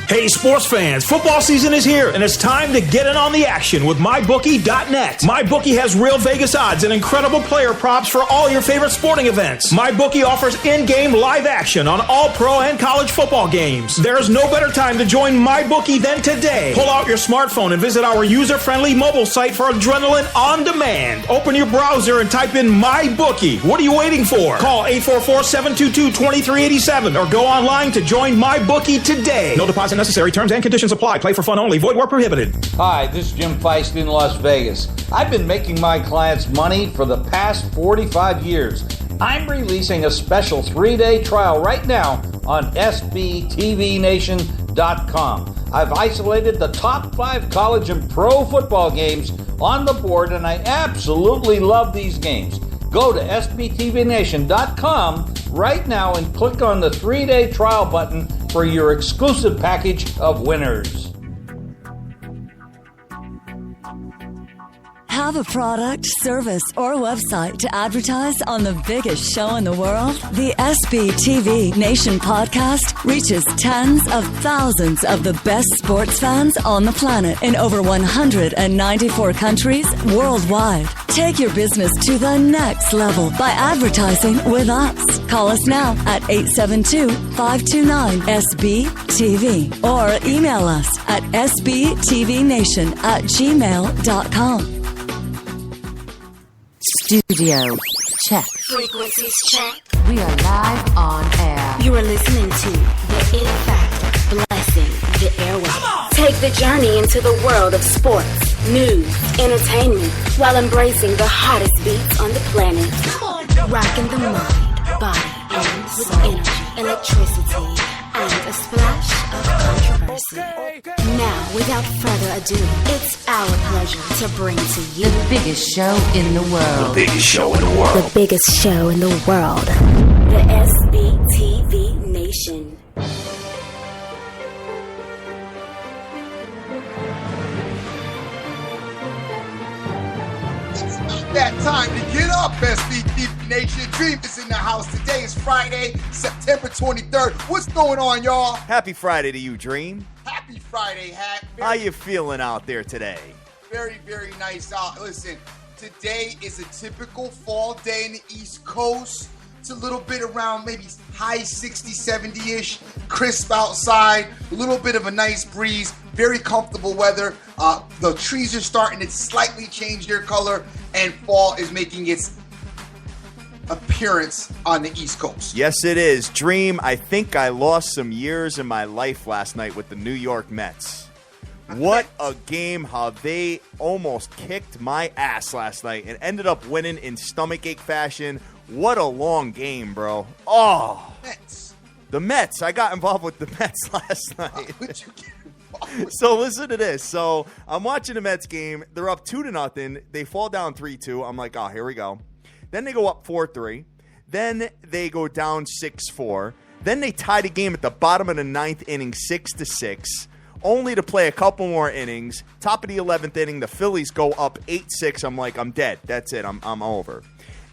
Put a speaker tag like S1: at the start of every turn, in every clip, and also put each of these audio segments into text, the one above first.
S1: Hey, sports fans, football season is here, and it's time to get in on the action with MyBookie.net. MyBookie has real Vegas odds and incredible player props for all your favorite sporting events. MyBookie offers in-game live action on all pro and college football games. There's no better time to join MyBookie than today. Pull out your smartphone and visit our user-friendly mobile site for adrenaline on demand. Open your browser and type in MyBookie. What are you waiting for? Call 844-722-2387 or go online to join MyBookie today. No deposit necessary. Terms and conditions apply. Play for fun only. Void where prohibited.
S2: Hi, this is Jim FEIST in Las Vegas. I've been making my clients money for the past 45 years. I'm releasing a special 3-day trial right now on SBTVNation.com. I've isolated the top 5 college and pro football games on the board, and I absolutely love these games. Go to SBTVNation.com right now and click on the 3-day trial button for your exclusive package of winners.
S3: Have a product, service, or website to advertise on the biggest show in the world? The SBTV Nation podcast reaches tens of thousands of the best sports fans on the planet in over 194 countries worldwide. Take your business to the next level by advertising with us. Call us now at 872-529-SBTV or email us at sbtvnation@gmail.com.
S4: Studio check.
S5: Frequencies check.
S4: We are live on air.
S5: You are listening to the It Factor, blessing the airwaves. Take the journey into the world of sports, news, entertainment, while embracing the hottest beats on the planet. Rocking the mind, body, and with energy, electricity, and a splash of controversy. Now, without further ado, it's our pleasure to bring to you
S4: the biggest show in the world.
S1: The biggest show in the world.
S5: The biggest show in the world. The SBTV Nation.
S6: That time to get up, SBTV Nation. Dream is in the house. Today is Friday, September 23rd. What's going on, y'all?
S7: Happy Friday to you, Dream.
S6: Happy Friday, Hat.
S7: How you feeling out there today?
S6: Very, very nice out. Listen, today is a typical fall day in the East Coast. It's a little bit around maybe high 60, 70-ish, crisp outside, a little bit of a nice breeze, very comfortable weather. The trees are starting to slightly change their color, and fall is making its appearance on the East Coast.
S7: Yes, it is. Dream, I think I lost some years in my life last night with the New York Mets. What a game, how they almost kicked my ass last night and ended up winning in stomachache fashion. What a long game, bro. Oh,
S6: Mets.
S7: The Mets. I got involved with the Mets last night.
S6: How would you get involved with
S7: So listen to this. So I'm watching the Mets game. They're up 2-0. They fall down 3-2. I'm like, oh, here we go. Then they go up 4-3. Then they go down 6-4. Then they tie the game at the bottom of the 9th inning, 6-6. Only to play a couple more innings. Top of the 11th inning, the Phillies go up 8-6. I'm like, I'm dead. That's it. I'm over.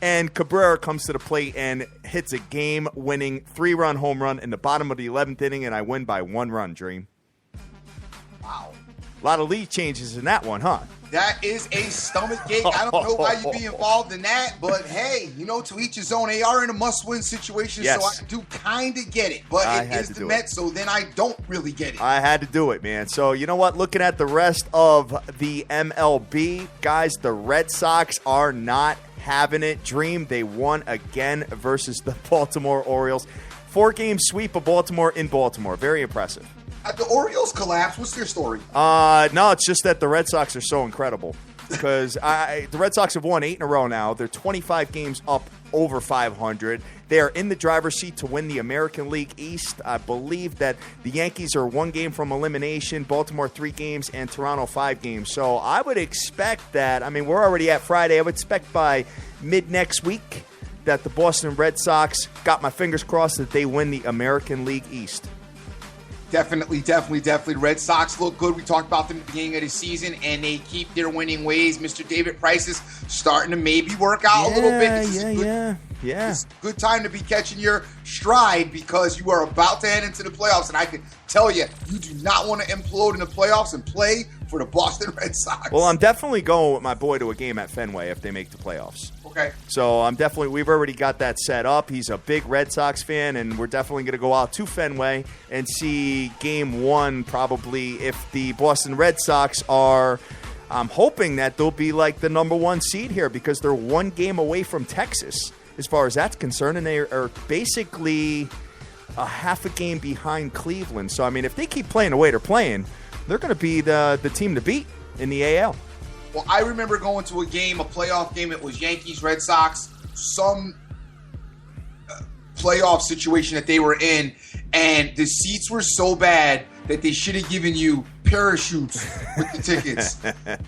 S7: And Cabrera comes to the plate and hits a game-winning 3-run home run in the bottom of the 11th inning, and I win by 1 run, Dream.
S6: Wow.
S7: A lot of lead changes in that one, huh?
S6: That is a stomach ache. I don't know why you'd be involved in that, but hey, to each his own. They are in a must-win situation,
S7: Yes.
S6: so I do kind of get it. But
S7: I
S6: it
S7: had
S6: is
S7: to
S6: the
S7: do
S6: Mets, so then I don't really get it.
S7: I had to do it, man. So, you know what? Looking at the rest of the MLB, guys, the Red Sox are not having it. Dream, they won again versus the Baltimore Orioles. 4-game sweep of Baltimore in Baltimore. Very impressive.
S6: The Orioles collapse. What's their story?
S7: No, it's just that the Red Sox are so incredible. Because the Red Sox have won 8 in a row now. They're 25 games up over 500. They are in the driver's seat to win the American League East. I believe that the Yankees are 1 game from elimination, Baltimore 3 games, and Toronto 5 games. So I would expect that, we're already at Friday. I would expect by mid-next week that the Boston Red Sox, got my fingers crossed, that they win the American League East.
S6: Definitely. The Red Sox look good. We talked about them at the beginning of the season, and they keep their winning ways. Mr. David Price is starting to maybe work out a little bit. This is
S7: Yeah.
S6: It's a good time to be catching your stride because you are about to head into the playoffs. And I can tell you, you do not want to implode in the playoffs and play for the Boston Red Sox.
S7: Well, I'm definitely going with my boy to a game at Fenway if they make the playoffs.
S6: Okay.
S7: So we've already got that set up. He's a big Red Sox fan, and we're definitely going to go out to Fenway and see game one probably if the Boston Red Sox are – I'm hoping that they'll be like the number one seed here because they're one game away from Texas as far as that's concerned, and they are basically a half a game behind Cleveland. So, I mean, if they keep playing the way they're playing, they're going to be the team to beat in the AL.
S6: Well, I remember going to a playoff game. It was Yankees, Red Sox, some playoff situation that they were in, and the seats were so bad that they should have given you parachutes with the tickets.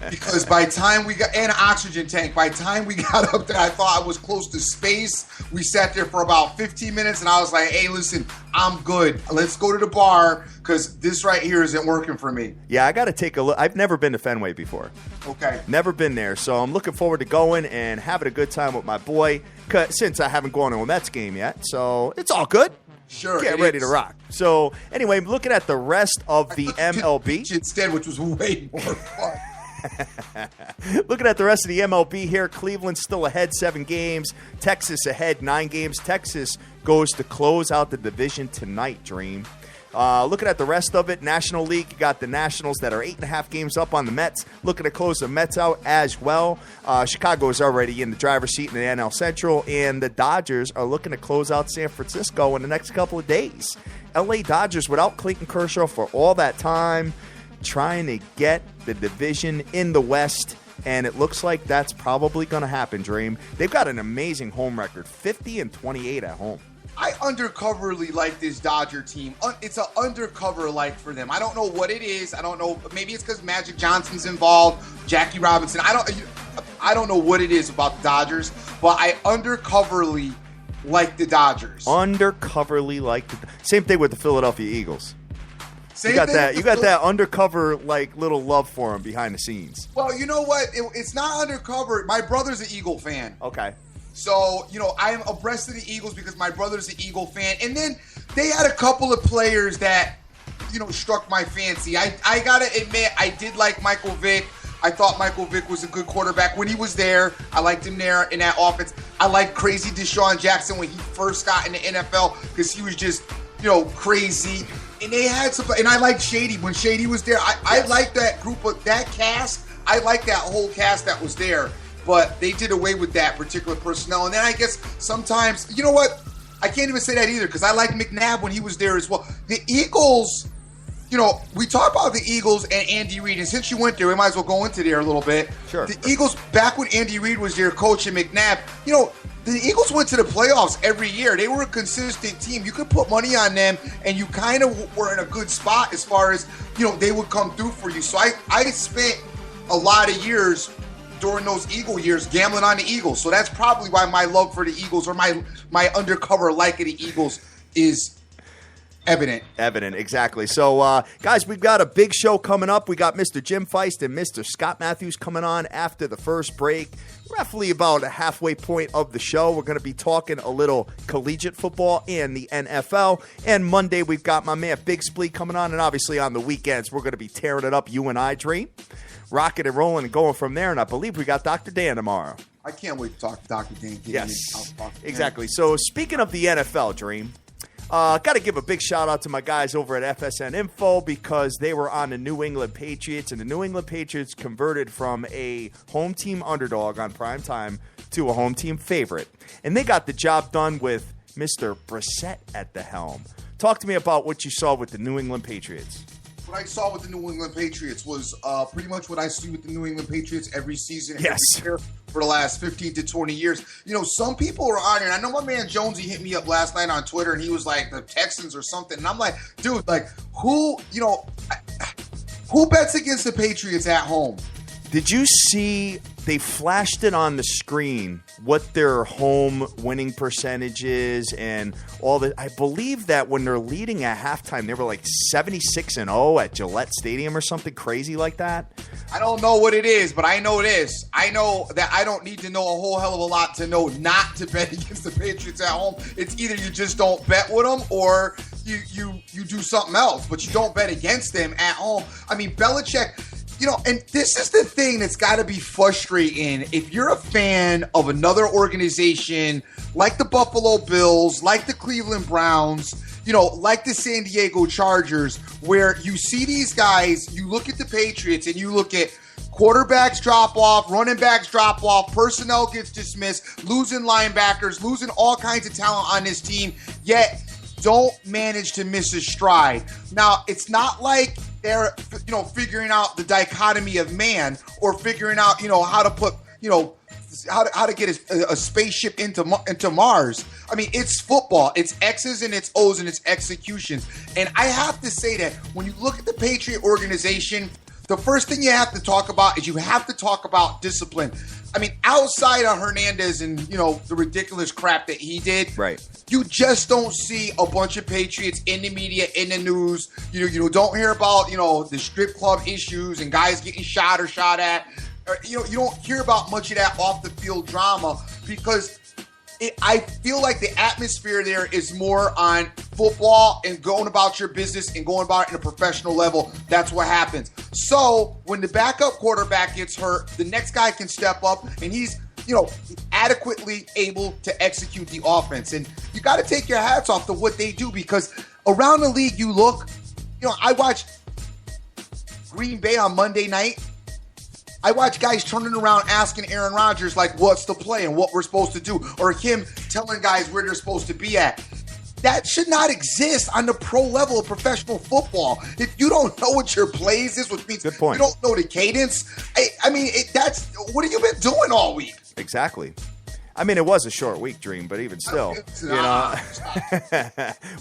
S6: Because by the time we got, and an oxygen tank, by the time we got up there, I thought I was close to space. We sat there for about 15 minutes, and I was like, hey, listen, I'm good. Let's go to the bar, because this right here isn't working for me.
S7: Yeah, I got to take a look. I've never been to Fenway before.
S6: Okay.
S7: Never been there, so I'm looking forward to going and having a good time with my boy, since I haven't gone to a Mets game yet, so it's all good.
S6: Sure.
S7: Get ready to rock. So, anyway, looking at the rest of the MLB.
S6: Instead, which was way more fun.
S7: Looking at the rest of the MLB here, Cleveland's still ahead 7 games. Texas ahead 9 games. Texas goes to close out the division tonight, Dream. Looking at the rest of it, National League, you got the Nationals that are 8.5 games up on the Mets, looking to close the Mets out as well. Chicago is already in the driver's seat in the NL Central, and the Dodgers are looking to close out San Francisco in the next couple of days. LA Dodgers without Clayton Kershaw for all that time, trying to get the division in the West, and it looks like that's probably going to happen, Dream. They've got an amazing home record, 50-28 at home.
S6: I undercoverly like this Dodger team. It's an undercover like for them. I don't know what it is. I don't know. Maybe it's because Magic Johnson's involved, Jackie Robinson. I don't know what it is about the Dodgers, but I undercoverly like the Dodgers.
S7: Undercoverly like the same thing with the Philadelphia Eagles.
S6: Same
S7: you got
S6: thing
S7: that. You got that undercover like little love for them behind the scenes.
S6: Well, you know what? It's not undercover. My brother's an Eagle fan.
S7: Okay.
S6: So, I am abreast of the Eagles because my brother's an Eagle fan. And then they had a couple of players that, struck my fancy. I got to admit, I did like Michael Vick. I thought Michael Vick was a good quarterback when he was there. I liked him there in that offense. I liked crazy Deshaun Jackson when he first got in the NFL because he was just, crazy. And they had some, and I liked Shady when Shady was there. I liked that group of that cast. I liked that whole cast that was there. But they did away with that particular personnel. And then I guess sometimes, you know what? I can't even say that either because I like McNabb when he was there as well. The Eagles, we talk about the Eagles and Andy Reid. And since you went there, we might as well go into there a little bit.
S7: Sure.
S6: The Eagles, back when Andy Reid was their coach and McNabb, the Eagles went to the playoffs every year. They were a consistent team. You could put money on them, and you kind of were in a good spot as far as, they would come through for you. So I spent a lot of years during those Eagle years gambling on the Eagles. So that's probably why my love for the Eagles or my undercover like of the Eagles is evident.
S7: Evident, exactly. So, guys, we've got a big show coming up. We got Mr. Jim Feist and Mr. Scott Matthews coming on after the first break. Roughly about a halfway point of the show. We're going to be talking a little collegiate football and the NFL. And Monday, we've got my man Big Splee coming on. And obviously on the weekends, we're going to be tearing it up, you and I, Dream. Rocking and rolling and going from there. And I believe we got Dr. Dan tomorrow.
S6: I can't wait to talk to Dr. Dan.
S7: Yes, exactly. So speaking of the NFL, Dream, got to give a big shout out to my guys over at FSN Info because they were on the New England Patriots, and the New England Patriots converted from a home team underdog on prime time to a home team favorite. And they got the job done with Mr. Brissett at the helm. Talk to me about what you saw with the New England Patriots.
S6: What I saw with the New England Patriots was pretty much what I see with the New England Patriots every season,
S7: yes,
S6: every year for the last 15 to 20 years. Some people are on here, and I know my man Jonesy hit me up last night on Twitter, and he was like, the Texans or something. And I'm like, dude, who bets against the Patriots at home?
S7: Did you see they flashed it on the screen what their home winning percentage is and all that. I believe that when they're leading at halftime, they were like 76-0 at Gillette Stadium or something crazy like that.
S6: I don't know what it is, but I know this. I know that I don't need to know a whole hell of a lot to know not to bet against the Patriots at home. It's either you just don't bet with them or you do something else, but you don't bet against them at home. I mean, Belichick, and this is the thing that's got to be frustrating. If you're a fan of another organization like the Buffalo Bills, like the Cleveland Browns, like the San Diego Chargers, where you see these guys, you look at the Patriots and you look at quarterbacks drop off, running backs drop off, personnel gets dismissed, losing linebackers, losing all kinds of talent on this team, yet don't manage to miss a stride. Now, it's not like they're, figuring out the dichotomy of man or figuring out, how to put, how to get a spaceship into Mars. I mean, it's football. It's X's and it's O's and it's executions. And I have to say that when you look at the Patriot organization, the first thing you have to talk about is you have to talk about discipline. I mean, outside of Hernandez and, the ridiculous crap that he did,
S7: right?
S6: You just don't see a bunch of Patriots in the media, in the news. You don't hear about, the strip club issues and guys getting shot or shot at. Or, you don't hear about much of that off the field drama because I feel like the atmosphere there is more on football and going about your business and going about it in a professional level. That's what happens. So when the backup quarterback gets hurt, the next guy can step up and he's, adequately able to execute the offense. And you got to take your hats off to what they do because around the league you look, I watched Green Bay on Monday night. I watch guys turning around asking Aaron Rodgers, like, what's the play and what we're supposed to do, or him telling guys where they're supposed to be at. That should not exist on the pro level of professional football. If you don't know what your plays is, which means you don't know the cadence, I mean, that's what have you been doing all week?
S7: Exactly. I mean, it was a short week, Dream, but even still,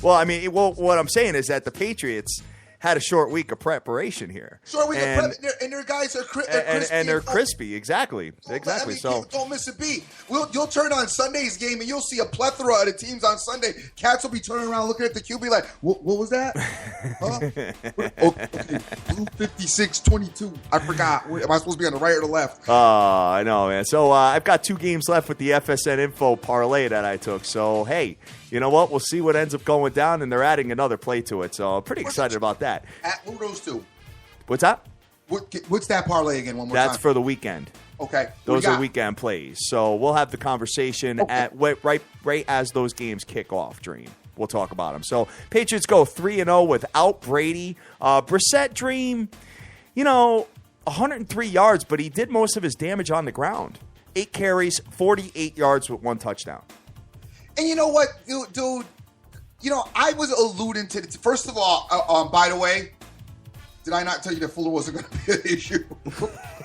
S7: Well, I mean, what I'm saying is that the Patriots had a short week of preparation here.
S6: Short week of prep, and their guys are crispy.
S7: And they're crispy, exactly. Exactly.
S6: I mean,
S7: so
S6: don't miss a beat. You'll turn on Sunday's game and you'll see a plethora of the teams on Sunday. Cats will be turning around looking at the QB like, what was that? Huh? Okay. Blue 56-22. I forgot. Am I supposed to be on the right or the left?
S7: I know, man. So I've got 2 games left with the FSN Info parlay that I took. So, hey, you know what? We'll see what ends up going down, and they're adding another play to it. So I'm pretty excited about that.
S6: Who are those 2?
S7: What's that?
S6: What's that parlay again? One more time.
S7: That's for the weekend.
S6: Okay.
S7: Those are weekend plays. So we'll have the conversation right as those games kick off, Dream. We'll talk about them. So Patriots go 3-0 without Brady. Brissett, Dream, 103 yards, but he did most of his damage on the ground. 8 carries, 48 yards with 1 touchdown.
S6: And you know what, dude? I was alluding to this. First of all, by the way, did I not tell you that Fuller wasn't going to be an issue?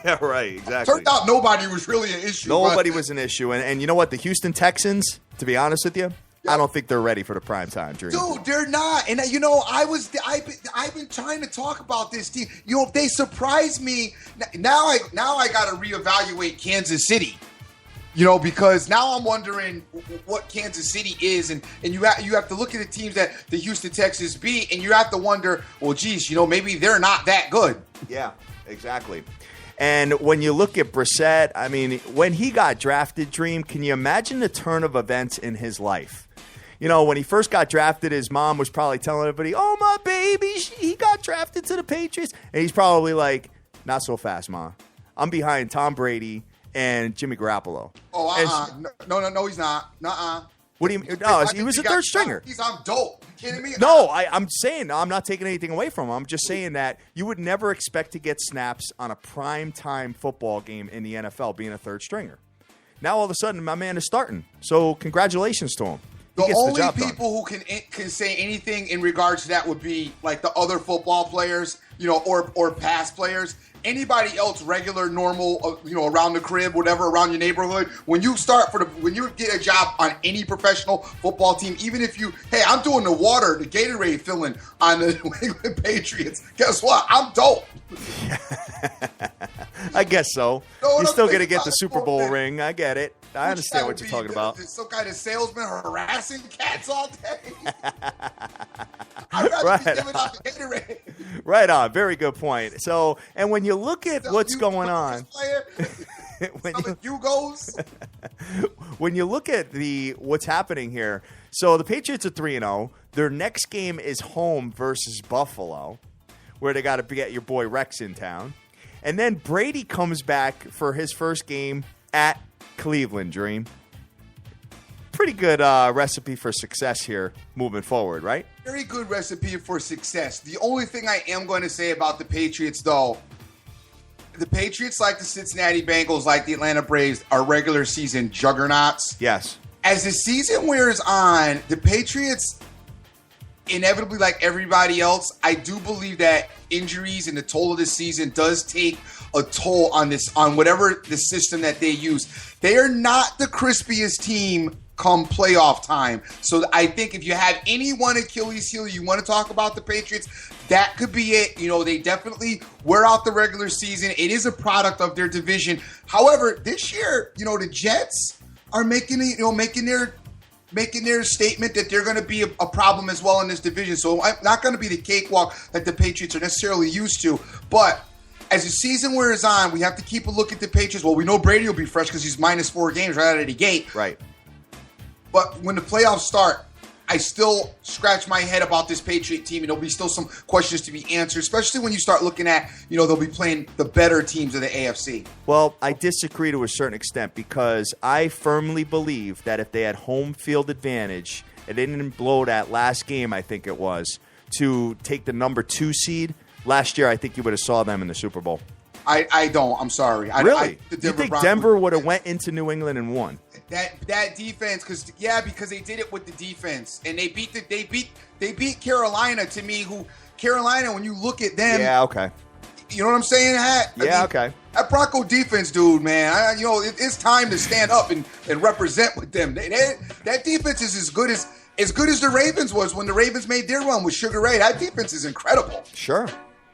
S7: Yeah, right, exactly.
S6: Turned out nobody was really an issue.
S7: Nobody was an issue. And you know what? The Houston Texans, to be honest with you, I don't think they're ready for the primetime Dream.
S6: Dude, they're not. And I've been trying to talk about this team. They surprised me. Now I got to reevaluate Kansas City. Because now I'm wondering what Kansas City is, and you have to look at the teams that the Houston Texans beat, and you have to wonder, well, geez, maybe they're not that good.
S7: Yeah, exactly. And when you look at Brissett, I mean, when he got drafted, Dream, can you imagine the turn of events in his life? When he first got drafted, his mom was probably telling everybody, oh, my baby, he got drafted to the Patriots. And he's probably like, not so fast, Ma. I'm behind Tom Brady and Jimmy Garoppolo.
S6: Oh, no, he's not. Nuh-uh.
S7: What do you mean? No, he was a third stringer.
S6: He's on dope. You kidding me?
S7: No, I'm saying, I'm not taking anything away from him. I'm just saying that you would never expect to get snaps on a prime-time football game in the NFL being a third stringer. Now, all of a sudden, my man is starting. So, congratulations to him.
S6: The only people who can say anything in regards to that would be like the other football players, or past players. Anybody else, regular, normal, around the crib, whatever, around your neighborhood, when you get a job on any professional football team, even if I'm doing the Gatorade filling on the New England Patriots, guess what? I'm dope.
S7: I guess so.
S6: No,
S7: You're still going to
S6: think
S7: get
S6: about
S7: the
S6: it,
S7: Super Bowl
S6: man.
S7: ring. I get it. I understand what you're talking about.
S6: Some kind of salesman harassing cats all day. I'd rather
S7: Right
S6: be giving out the Gatorade.
S7: Right on. Very good point. So, and when you look at what's going on, when you look at what's happening here, so the Patriots are 3-0. Their next game is home versus Buffalo, where they got to get your boy Rex in town. And then Brady comes back for his first game at Cleveland, Dream. Pretty good recipe for success here moving forward, right?
S6: Very good recipe for success. The only thing I am going to say about the Patriots, though, the Patriots, like the Cincinnati Bengals, like the Atlanta Braves, are regular season juggernauts.
S7: Yes.
S6: As the season wears on, the Patriots, inevitably, like everybody else, I do believe that injuries and the toll of the season does take a toll on whatever the system that they use. They are not the crispiest team come playoff time. So I think if you have any one Achilles heel you want to talk about the Patriots, that could be it. They definitely wear out the regular season. It is a product of their division. However, this year, the Jets are making their statement that they're going to be a problem as well in this division. So I'm not going to be the cakewalk that the Patriots are necessarily used to. But as the season wears on, we have to keep a look at the Patriots. Well, we know Brady will be fresh because he's -4 games right out of the gate.
S7: Right.
S6: But when the playoffs start, I still scratch my head about this Patriot team, and there'll be still some questions to be answered, especially when you start looking at, they'll be playing the better teams of the AFC.
S7: Well, I disagree to a certain extent because I firmly believe that if they had home field advantage and they didn't blow that last game, I think it was, to take the number 2 seed, last year I think you would have saw them in the Super Bowl.
S6: I don't. I'm sorry.
S7: Really? You think Denver would have went into New England and won?
S6: That defense, because they did it with the defense, and they beat Carolina. To me, Carolina, when you look at them,
S7: yeah, okay,
S6: you know what I'm saying?
S7: Okay.
S6: That Bronco defense, dude, man, it's time to stand up and represent with them. That defense is as good as the Ravens was when the Ravens made their run with Sugar Ray. That defense is incredible.
S7: Sure.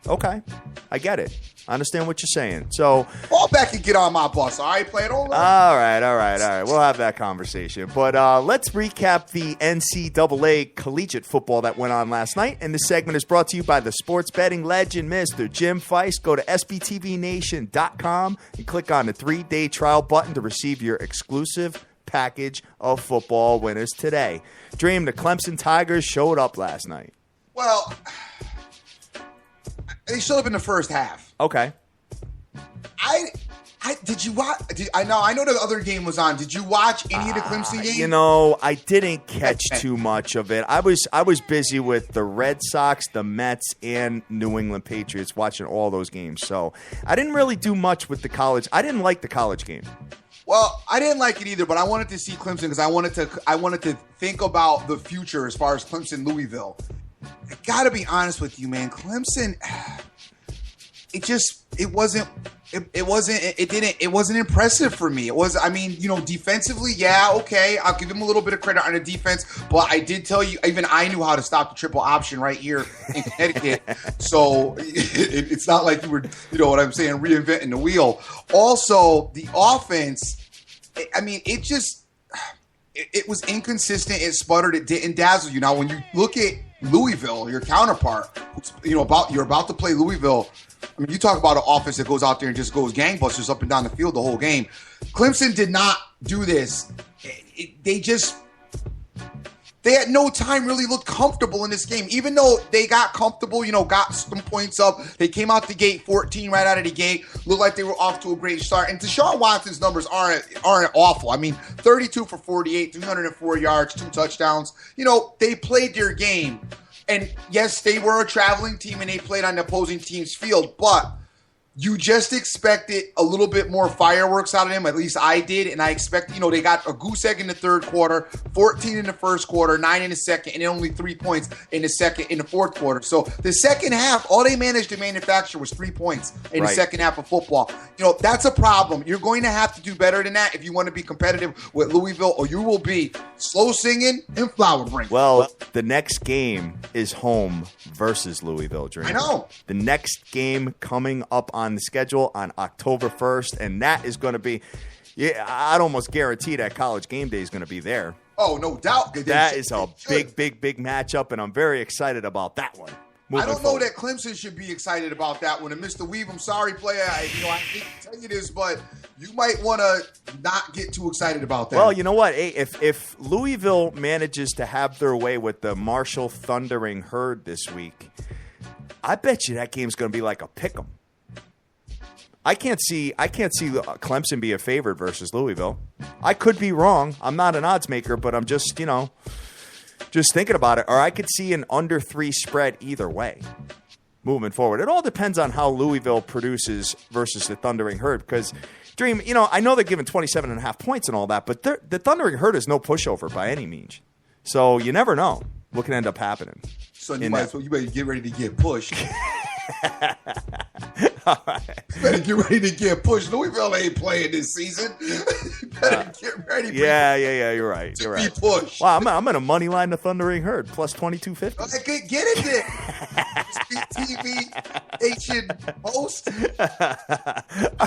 S7: Okay. I get it. I understand what you're saying. So
S6: fall back and get on my bus. All right, play it over.
S7: All right. We'll have that conversation. But let's recap the NCAA collegiate football that went on last night. And this segment is brought to you by the sports betting legend, Mr. Jim FEIST. Go to SBTVNation.com and click on the 3-day trial button to receive your exclusive package of football winners today. Dream, the Clemson Tigers showed up last night.
S6: Well, they showed up in the first half.
S7: Okay.
S6: Did you watch? I know the other game was on. Did you watch any of the Clemson game?
S7: I didn't catch too much of it. I was busy with the Red Sox, the Mets, and New England Patriots watching all those games. So I didn't really do much with the college. I didn't like the college game.
S6: Well, I didn't like it either, but I wanted to see Clemson because I wanted to think about the future as far as Clemson Louisville. I gotta be honest with you, man. Clemson. It wasn't impressive for me. It was, defensively, yeah, okay. I'll give him a little bit of credit on the defense, but I did tell you, even I knew how to stop the triple option right here in Connecticut. So it's not like you were, reinventing the wheel. Also, the offense, it was inconsistent. It sputtered. It didn't dazzle you. Now, when you look at Louisville, your counterpart, you're about to play Louisville. You talk about an offense that goes out there and just goes gangbusters up and down the field the whole game. Clemson did not do this. They had no time really looked comfortable in this game. Even though they got comfortable, got some points up. They came out the gate 14 right out of the gate. Looked like they were off to a great start. And Deshaun Watson's numbers aren't awful. 32 for 48, 304 yards, 2 touchdowns. They played their game. And yes, they were a traveling team and they played on the opposing team's field, but you just expected a little bit more fireworks out of them. At least I did. And I expect, they got a goose egg in the third quarter, 14 in the first quarter, 9 in the second, and then only 3 points in the fourth quarter. So the second half, all they managed to manufacture was 3 points in the second half of football. That's a problem. You're going to have to do better than that if you want to be competitive with Louisville, or you will be slow singing and flower bringing.
S7: Well, the next game is home versus Louisville, Dream.
S6: I know.
S7: The next game coming up on on the schedule on October 1st, and that is going to be, I'd almost guarantee that College Game Day is going to be there.
S6: Oh, no doubt.
S7: That is a big matchup, and I'm very excited about that one.
S6: I don't know that Clemson should be excited about that one. And Mr. Weave, I'm sorry, player. I hate to tell you this, but you might want to not get too excited about that.
S7: Well, you know what? Hey, if Louisville manages to have their way with the Marshall Thundering Herd this week, I bet you that game's going to be like a pick'em. I can't see Clemson be a favorite versus Louisville. I could be wrong. I'm not an odds maker, but I'm just thinking about it. Or I could see an under 3 spread either way moving forward. It all depends on how Louisville produces versus the Thundering Herd. Because, Dream, I know they're giving 27.5 points and all that, but the Thundering Herd is no pushover by any means. So you never know what can end up happening.
S6: So you better get ready to get pushed. All right. You better get ready to get pushed. Louisville ain't playing this season. You better get ready.
S7: Yeah. You're right.
S6: Be pushed.
S7: Wow, I'm in a money line the Thundering Herd plus 22.50.
S6: Get it there. TV Nation host.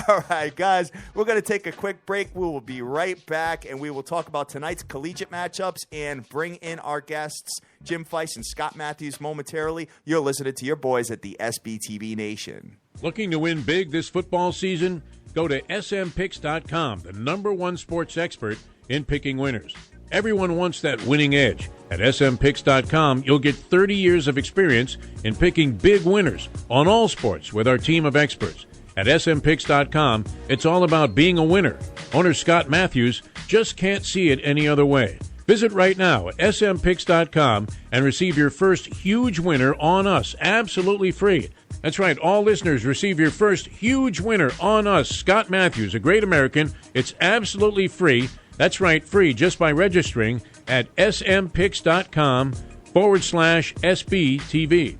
S7: All right, guys, we're going to take a quick break. We will be right back, and we will talk about tonight's collegiate matchups and bring in our guests, Jim FEIST and Scott Matthews, momentarily. You're listening to your boys at the SBTV Nation.
S8: Looking to win big this football season? Go to smpicks.com, the #1 sports expert in picking winners. Everyone wants that winning edge. At smpicks.com, you'll get 30 years of experience in picking big winners on all sports with our team of experts. At smpicks.com, it's all about being a winner. Owner Scott Matthews just can't see it any other way. Visit right now at smpicks.com and receive your first huge winner on us, absolutely free. That's right, all listeners receive your first huge winner on us, Scott Matthews, a great American. It's absolutely free. That's right, free just by registering at smpicks.com/SBTV.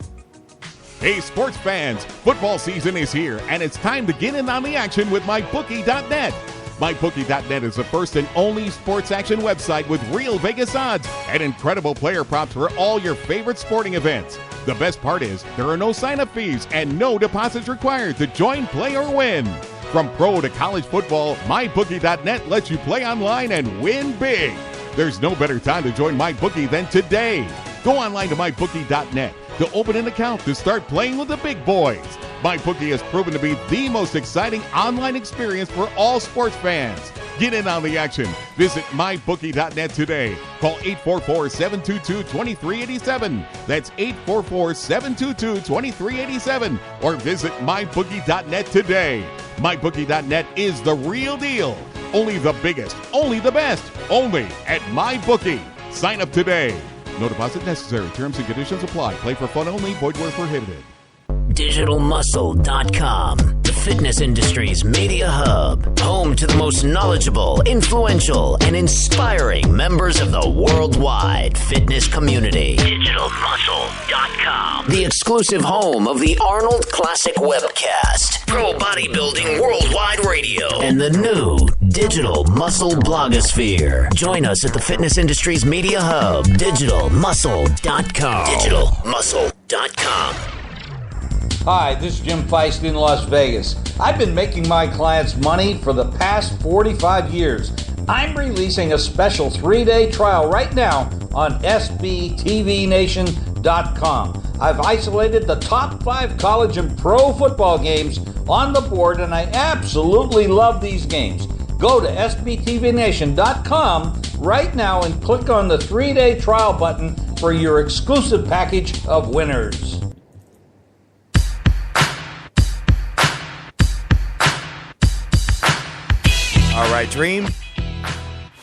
S9: Hey, sports fans, football season is here, and it's time to get in on the action with MyBookie.net. MyBookie.net is the first and only sports action website with real Vegas odds and incredible player props for all your favorite sporting events. The best part is there are no sign-up fees and no deposits required to join, play, or win. From pro to college football, MyBookie.net lets you play online and win big. There's no better time to join MyBookie than today. Go online to MyBookie.net to open an account to start playing with the big boys. MyBookie has proven to be the most exciting online experience for all sports fans. Get in on the action. Visit MyBookie.net today. Call 844-722-2387. That's 844-722-2387. Or visit MyBookie.net today. MyBookie.net is the real deal. Only the biggest, only the best, only at MyBookie. Sign up today. No deposit necessary. Terms and conditions apply. Play for fun only. Void where prohibited.
S10: DigitalMuscle.com, the fitness industry's media hub, home to the most knowledgeable, influential, and inspiring members of the worldwide fitness community. DigitalMuscle.com, the exclusive home of the Arnold Classic webcast, Pro Bodybuilding Worldwide Radio, and the new Digital Muscle blogosphere. Join us at the fitness industry's media hub, DigitalMuscle.com. DigitalMuscle.com.
S2: Hi, this is Jim FEIST in Las Vegas. I've been making my clients money for the past 45 years. I'm releasing a special 3-day trial right now on SBTVNation.com. I've isolated the top 5 college and pro football games on the board, and I absolutely love these games. Go to SBTVNation.com right now and click on the 3-day trial button for your exclusive package of winners.
S7: All right, Dream.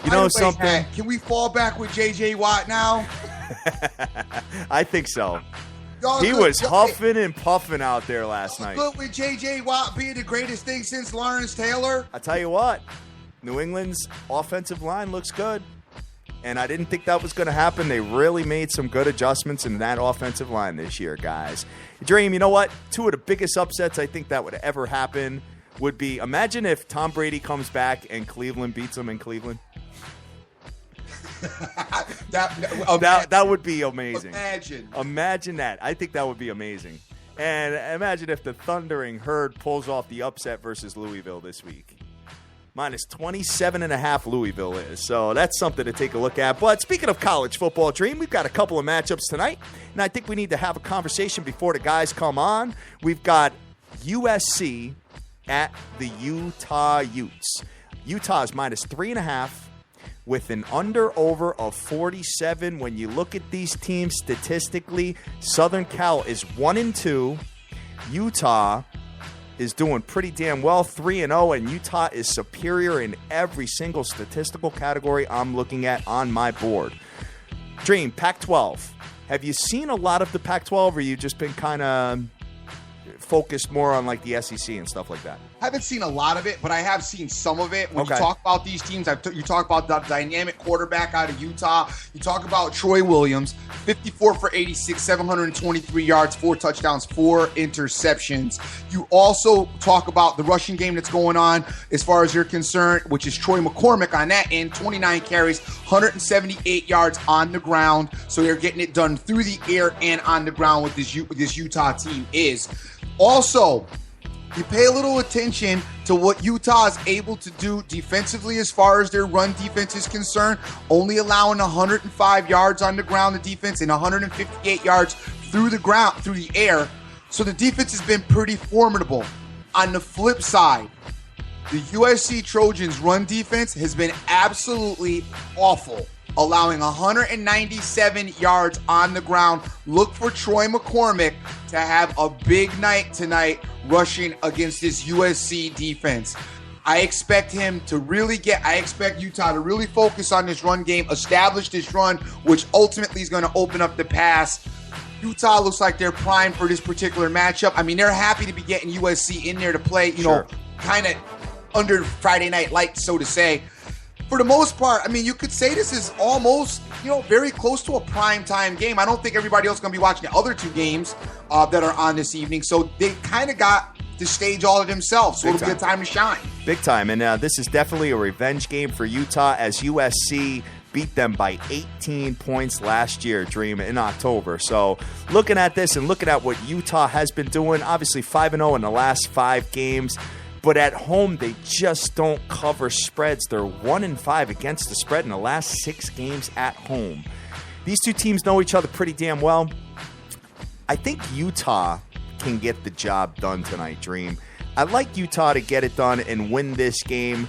S7: You know something?
S6: Can we fall back with J.J. Watt now?
S7: I think so.
S6: Y'all
S7: He
S6: good.
S7: was huffing and puffing out there last night.
S6: Good with J.J. Watt being the greatest thing since Lawrence Taylor.
S7: I tell you what, New England's offensive line looks good. And I didn't think that was going to happen. They really made some good adjustments in that offensive line this year, guys. Dream, you know what? 2 of the biggest upsets I think that would ever happen would be, imagine if Tom Brady comes back and Cleveland beats him in Cleveland.
S6: that
S7: would be amazing.
S6: Imagine
S7: that. I think that would be amazing. And imagine if the Thundering Herd pulls off the upset versus Louisville this week. Minus 27.5 Louisville is. So that's something to take a look at. But speaking of college football, Dream, we've got a couple of matchups tonight. And I think we need to have a conversation before the guys come on. We've got USC at the Utah Utes. Utah is minus 3.5 with an under-over of 47. When you look at these teams statistically, Southern Cal is 1-2. Utah is doing pretty damn well, 3-0, and Utah is superior in every single statistical category I'm looking at on my board. Dream, Pac-12. Have you seen a lot of the Pac-12, or you just been kind of focused more on like the SEC and stuff like that?
S6: I haven't seen a lot of it, but I have seen some of it. When you talk about these teams, you talk about the dynamic quarterback out of Utah. You talk about Troy Williams, 54 for 86, 723 yards, 4 touchdowns, 4 interceptions. You also talk about the rushing game that's going on as far as you're concerned, which is Troy McCormick on that end, 29 carries, 178 yards on the ground. So they're getting it done through the air and on the ground with this Utah team is. Also, you pay a little attention to what Utah is able to do defensively as far as their run defense is concerned, only allowing 105 yards on the ground, the defense, and 158 yards through the air. So the defense has been pretty formidable. On the flip side, the USC Trojans' run defense has been absolutely awful, allowing 197 yards on the ground. Look for Troy McCormick to have a big night tonight rushing against this USC defense. I expect Utah to really focus on this run game, establish this run, which ultimately is going to open up the pass. Utah looks like they're primed for this particular matchup. I mean, they're happy to be getting USC in there to play, kind of under Friday Night Lights, so to say. For the most part, I mean, you could say this is almost, very close to a primetime game. I don't think everybody else is going to be watching the other 2 games that are on this evening. So they kind of got the stage all to themselves. So it'll be a time to shine. Big time. And
S7: this is definitely a revenge game for Utah as USC beat them by 18 points last year, Dream, in October. So looking at this and looking at what Utah has been doing, obviously 5-0 in the last 5 games. But at home, they just don't cover spreads. They're 1-5 against the spread in the last 6 games at home. These 2 teams know each other pretty damn well. I think Utah can get the job done tonight, Dream. I like Utah to get it done and win this game.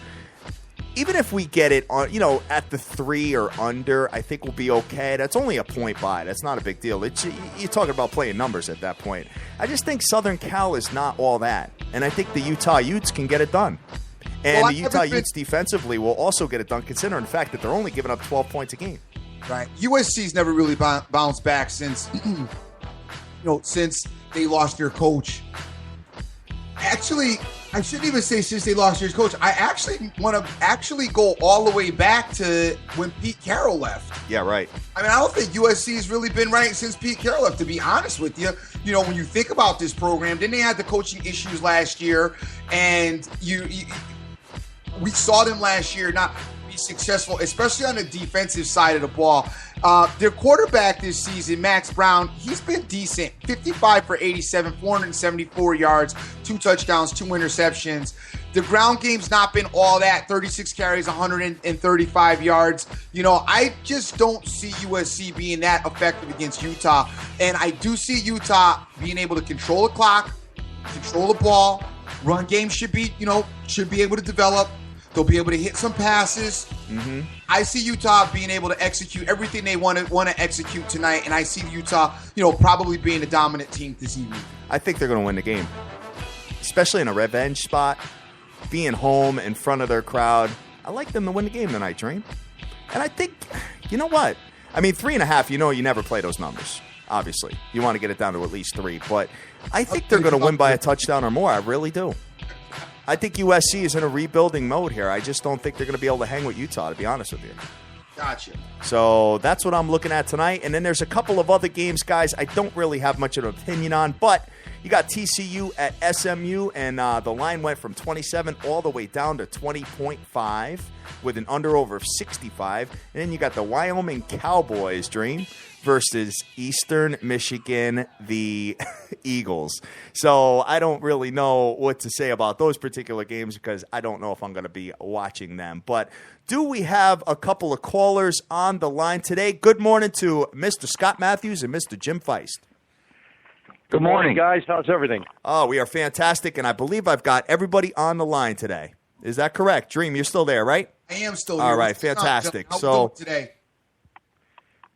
S7: Even if we get it on, at the 3 or under, I think we'll be okay. That's only a point buy. That's not a big deal. You're talking about playing numbers at that point. I just think Southern Cal is not all that. And I think the Utah Utes can get it done. And the Utah Utes defensively will also get it done, considering the fact that they're only giving up 12 points a game.
S6: Right. USC's never really bounced back since, since they lost their coach. Actually, I shouldn't even say since they lost their coach. I actually want to go all the way back to when Pete Carroll left.
S7: Yeah, right.
S6: I mean, I don't think USC has really been right since Pete Carroll left, to be honest with you. When you think about this program, then they had the coaching issues last year, and we saw them last year not be successful, especially on the defensive side of the ball. Their quarterback this season, Max Brown, he's been decent. 55 for 87, 474 yards, 2 touchdowns, 2 interceptions. The ground game's not been all that. 36 carries, 135 yards. I just don't see USC being that effective against Utah. And I do see Utah being able to control the clock, control the ball. Run game should be able to develop. They'll be able to hit some passes. Mm-hmm. I see Utah being able to execute everything they want to execute tonight, and I see Utah, probably being the dominant team this evening.
S7: I think they're going to win the game, especially in a revenge spot, being home in front of their crowd. I like them to win the game tonight, Dream. And I think, you know what? I mean, 3.5, you never play those numbers, obviously. You want to get it down to at least 3, but I think they're going to win by a touchdown or more. I really do. I think USC is in a rebuilding mode here. I just don't think they're going to be able to hang with Utah, to be honest with you.
S6: Gotcha.
S7: So that's what I'm looking at tonight. And then there's a couple of other games, guys, I don't really have much of an opinion on. But you got TCU at SMU, and the line went from 27 all the way down to 20.5 with an under-over of 65. And then you got the Wyoming Cowboys, Dream, versus Eastern Michigan, the Eagles. So I don't really know what to say about those particular games because I don't know if I'm going to be watching them. But do we have a couple of callers on the line today? Good morning to Mr. Scott Matthews and Mr. Jim Feist.
S11: Good morning, guys. How's everything?
S7: Oh, we are fantastic, and I believe I've got everybody on the line today. Is that correct? Dream, you're still there, right?
S6: I am still here.
S7: All right, fantastic. So
S6: today.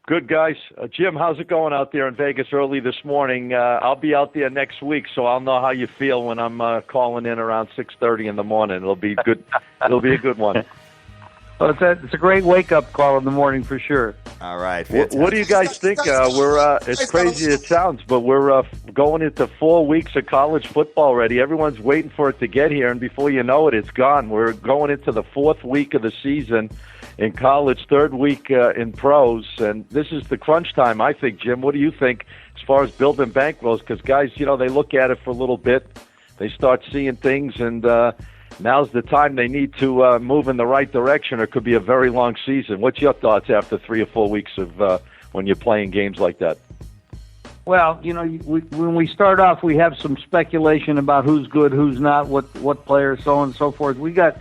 S11: Good, guys. Jim, how's it going out there in Vegas early this morning? I'll be out there next week, so I'll know how you feel when I'm calling in around 6:30 in the morning. It'll be good. It'll be a good one.
S12: Well, it's a great wake-up call in the morning for sure.
S7: All right.
S11: What do you guys think? It's crazy it sounds, but we're going into 4 weeks of college football already. Everyone's waiting for it to get here, and before you know it, it's gone. We're going into the 4th week of the season in college, 3rd week in pros, and this is the crunch time, I think, Jim. What do you think as far as building bankrolls? Because guys, they look at it for a little bit. They start seeing things, and now's the time they need to move in the right direction, or it could be a very long season. What's your thoughts after 3 or 4 weeks of when you're playing games like that?
S12: Well, when we start off, we have some speculation about who's good, who's not, what players, so on and so forth. We got,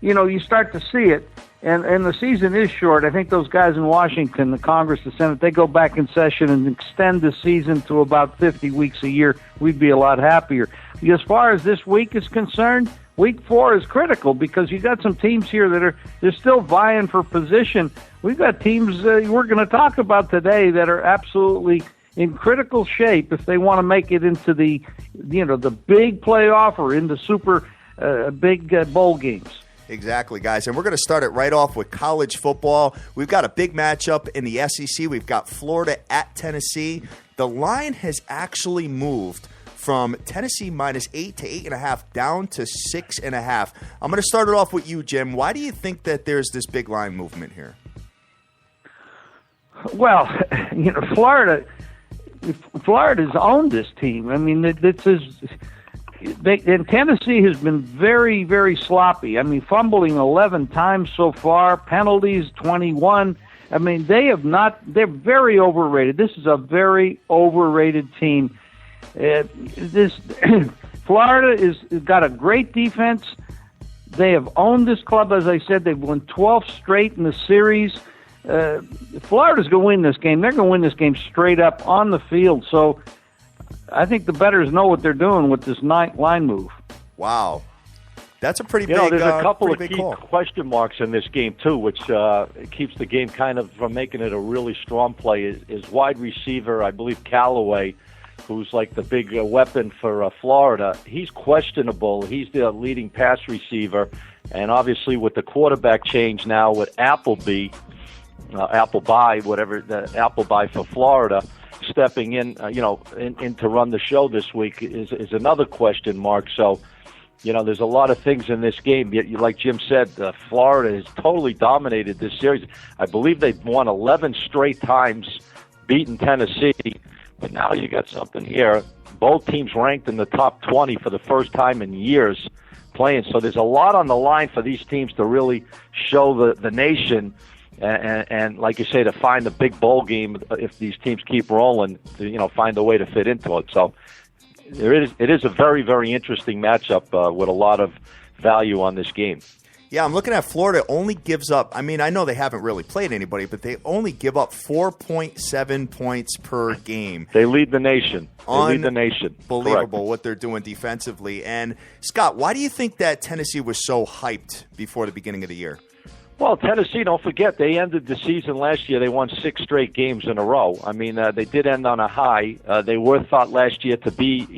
S12: you start to see it, and the season is short. I think those guys in Washington, the Congress, the Senate, they go back in session and extend the season to about 50 weeks a year. We'd be a lot happier. As far as this week is concerned, Week 4 is critical because you got some teams here that they're still vying for position. We've got teams we're going to talk about today that are absolutely in critical shape if they want to make it into the big playoff or into super big bowl games.
S7: Exactly, guys. And we're going to start it right off with college football. We've got a big matchup in the SEC. We've got Florida at Tennessee. The line has actually moved from Tennessee -8 to 8.5 down to 6.5. I'm going to start it off with you, Jim. Why do you think that there's this big line movement here?
S12: Well, Florida's owned this team. I mean, and Tennessee has been very, very sloppy. I mean, fumbling 11 times so far, penalties 21. I mean, they're very overrated. This is a very overrated team. Florida has got a great defense. They have owned this club, as I said. They've won 12 straight in the series. Florida's going to win this game. They're going to win this game straight up on the field. So I think the bettors know what they're doing with this line move.
S7: Wow. That's a pretty big
S11: there's a couple of key
S7: call.
S11: question marks in this game, too, which keeps the game kind of from making it a really strong play, is wide receiver, I believe Callaway, who's like the big weapon for Florida. He's questionable. He's the leading pass receiver. And obviously with the quarterback change now with Appleby for Florida, stepping in, in to run the show this week is another question mark. So, there's a lot of things in this game. Like Jim said, Florida has totally dominated this series. I believe they've won 11 straight times, beaten Tennessee. But now you got something here. Both teams ranked in the top 20 for the first time in years playing. So there's a lot on the line for these teams to really show the nation and like you say, to find the big bowl game if these teams keep rolling, to, find a way to fit into it. So it is a very, very interesting matchup with a lot of value on this game.
S7: Yeah, I'm looking at Florida only gives up, I mean, I know they haven't really played anybody, but they only give up 4.7 points per game.
S11: They lead the nation. Unbelievable
S7: Correct. What they're doing defensively. And, Scott, why do you think that Tennessee was so hyped before the beginning of the year?
S11: Well, Tennessee, don't forget, they ended the season last year. They won 6 straight games in a row. I mean, they did end on a high. They were thought last year to be,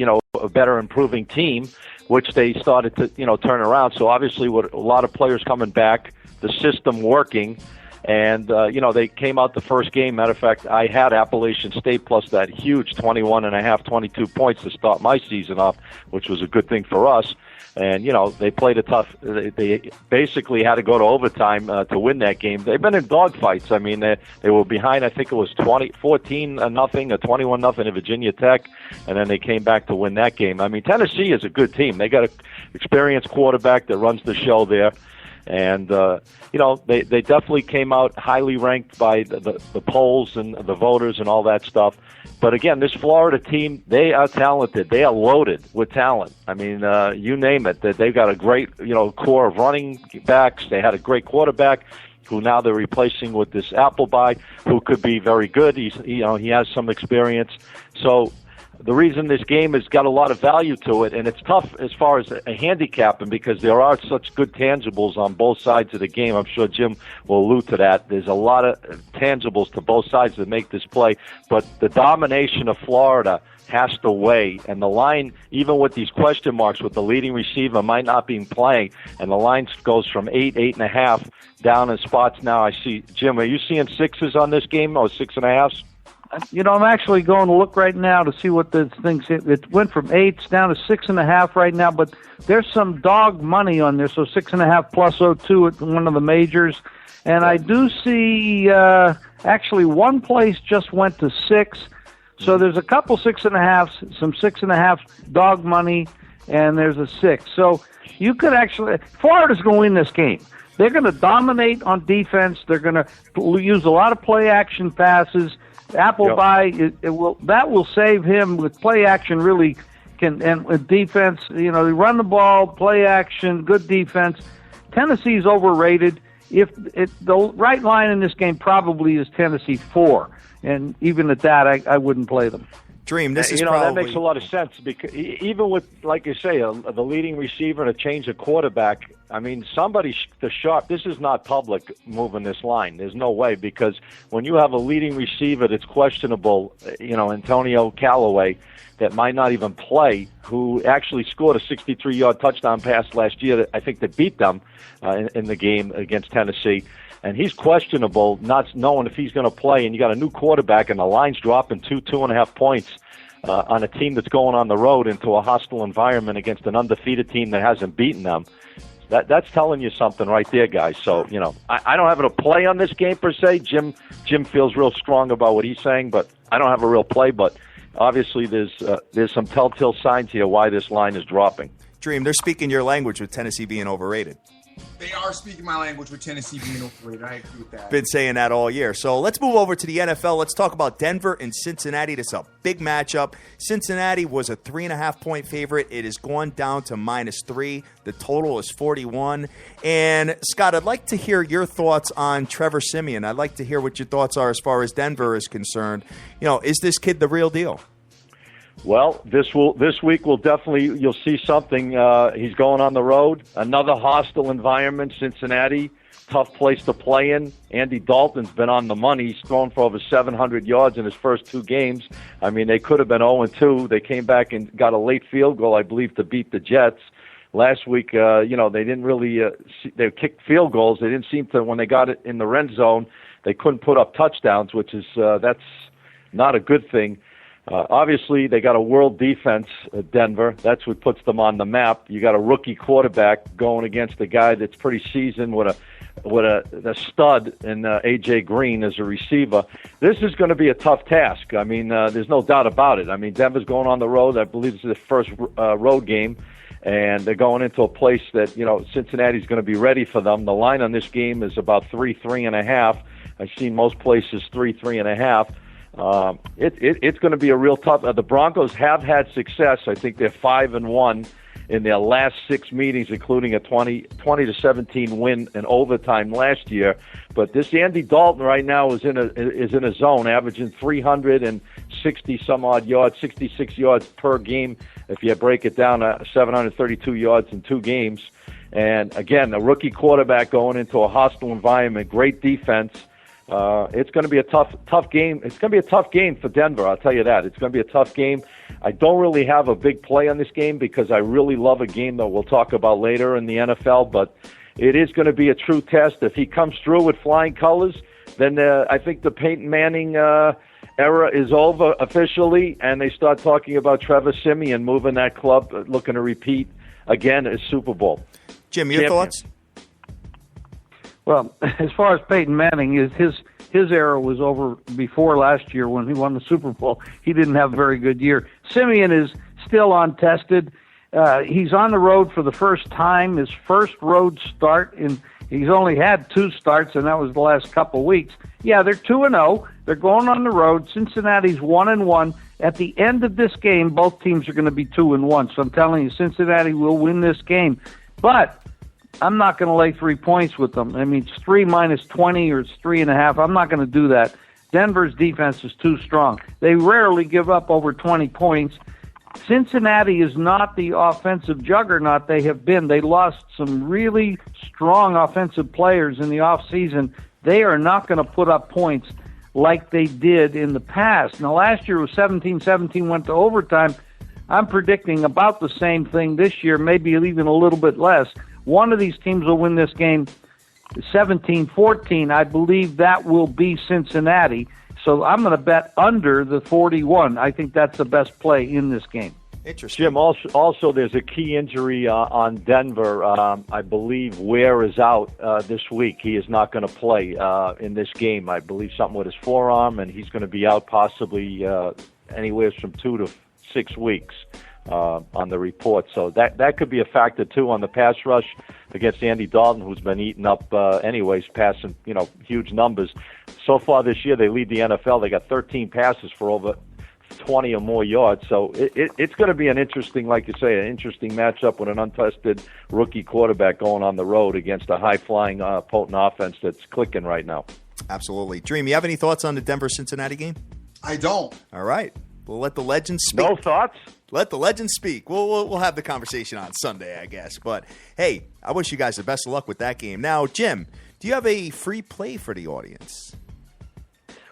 S11: a better improving team, which they started to, turn around. So obviously with a lot of players coming back, the system working, and, they came out the first game. Matter of fact, I had Appalachian State plus that huge 22 points to start my season off, which was a good thing for us. And, they played a tough, they basically had to go to overtime to win that game. They've been in dogfights. I mean, they were behind, I think it was 14-0 or 21-0 at Virginia Tech, and then they came back to win that game. I mean, Tennessee is a good team. They got an experienced quarterback that runs the show there. And, they definitely came out highly ranked by the polls and the voters and all that stuff. But again, this Florida team, they are talented. They are loaded with talent. I mean, you name it. They've got a great, core of running backs. They had a great quarterback who now they're replacing with this Appleby, who could be very good. He has some experience. So the reason this game has got a lot of value to it, and it's tough as far as a handicapping because there are such good tangibles on both sides of the game. I'm sure Jim will allude to that. There's a lot of tangibles to both sides that make this play, but the domination of Florida has to weigh, and the line, even with these question marks with the leading receiver might not be playing, and the line goes from 8.5 down in spots now. I see, Jim, are you seeing 6s on this game or 6.5s?
S12: I'm actually going to look right now to see what this thing's. It went from 8s down to 6.5 right now, but there's some dog money on there, so 6.5 plus 0.2 at one of the majors. And I do see actually one place just went to 6. So there's a couple 6.5s, some 6.5 dog money, and there's a 6. So you could actually, Florida's going to win this game. They're going to dominate on defense. They're going to use a lot of play action passes. Appleby, that will save him with play action. Really and with defense. They run the ball, play action, good defense. Tennessee's overrated. If the right line in this game probably is Tennessee 4, and even at that, I wouldn't play them.
S7: Dream, this is
S11: that makes a lot of sense because even with, like you say, the leading receiver and a change of quarterback. I mean, somebody the sharp. This is not public moving this line. There's no way because when you have a leading receiver that's questionable, Antonio Callaway, that might not even play, who actually scored a 63-yard touchdown pass last year. I think that beat them in the game against Tennessee. And he's questionable, not knowing if he's going to play. And you got a new quarterback, and the line's dropping 2.5 points on a team that's going on the road into a hostile environment against an undefeated team that hasn't beaten them. That's telling you something right there, guys. So, I don't have a play on this game per se. Jim feels real strong about what he's saying, but I don't have a real play. But obviously, there's some telltale signs here why this line is dropping.
S7: Dream, they're speaking your language with Tennessee being overrated.
S6: They are speaking my language with Tennessee being overrated. I agree with that.
S7: Been saying that all year. So let's move over to the NFL. Let's talk about Denver and Cincinnati. This is a big matchup. Cincinnati was a 3.5-point favorite. It has gone down to -3. The total is 41. And, Scott, I'd like to hear your thoughts on Trevor Siemian. I'd like to hear what your thoughts are as far as Denver is concerned. Is this kid the real deal?
S11: Well, this week will definitely, you'll see something. He's going on the road, another hostile environment, Cincinnati, tough place to play in. Andy Dalton's been on the money. He's thrown for over 700 yards in his first 2 games. I mean, they could have been 0-2. They came back and got a late field goal, I believe, to beat the Jets. Last week, they didn't really, they kicked field goals. They didn't seem to, when they got it in the red zone, they couldn't put up touchdowns, which is, that's not a good thing. Obviously, they got a world defense, Denver. That's what puts them on the map. You got a rookie quarterback going against a guy that's pretty seasoned with a stud in A.J. Green as a receiver. This is going to be a tough task. I mean, there's no doubt about it. I mean, Denver's going on the road. I believe this is the first road game, and they're going into a place that, Cincinnati's going to be ready for them. The line on this game is about 3.5. I've seen most places 3.5. It's going to be a real tough. The Broncos have had success. I think they're 5-1 in their last 6 meetings, including a 20-17 win in overtime last year. But this Andy Dalton right now is in a zone, averaging 360 some odd yards, 66 yards per game. If you break it down, 732 yards in 2 games. And again, a rookie quarterback going into a hostile environment, great defense. It's going to be a tough game. It's going to be a tough game for Denver, I'll tell you that. It's going to be a tough game. I don't really have a big play on this game because I really love a game that we'll talk about later in the NFL, but it is going to be a true test. If he comes through with flying colors, then I think the Peyton Manning era is over officially, and they start talking about Trevor Siemian moving that club, looking to repeat again as Super Bowl.
S7: Jim, your thoughts?
S12: Well, as far as Peyton Manning, his era was over before last year when he won the Super Bowl. He didn't have a very good year. Siemian is still untested. He's on the road for the first time, his first road start He's only had 2 starts, and that was the last couple of weeks. Yeah, they're 2-0. They're going on the road. Cincinnati's 1-1. At the end of this game, both teams are going to be 2-1. So I'm telling you, Cincinnati will win this game. But I'm not going to lay 3 points with them. I mean, it's 3 minus 20 or it's 3.5. I'm not going to do that. Denver's defense is too strong. They rarely give up over 20 points. Cincinnati is not the offensive juggernaut they have been. They lost some really strong offensive players in the offseason. They are not going to put up points like they did in the past. Now, last year was 17-17, went to overtime. I'm predicting about the same thing this year, maybe even a little bit less. One of these teams will win this game 17-14. I believe that will be Cincinnati. So I'm going to bet under the 41. I think that's the best play in this game.
S7: Interesting.
S11: Jim, also there's a key injury on Denver. I believe Ware is out this week. He is not going to play in this game. I believe something with his forearm, and he's going to be out possibly anywhere from 2 to 6 weeks on the report. So that could be a factor, too, on the pass rush against Andy Dalton, who's been eating up anyways, passing huge numbers. So far this year, they lead the NFL. They got 13 passes for over 20 or more yards. So it's going to be an interesting, like you say, an interesting matchup with an untested rookie quarterback going on the road against a high-flying, potent offense that's clicking right now.
S7: Absolutely. Dream, you have any thoughts on the Denver-Cincinnati game?
S6: I don't.
S7: All right. We'll let the legends speak.
S11: No thoughts?
S7: Let the legends speak. We'll have the conversation on Sunday, I guess. But, hey, I wish you guys the best of luck with that game. Now, Jim, do you have a free play for the audience?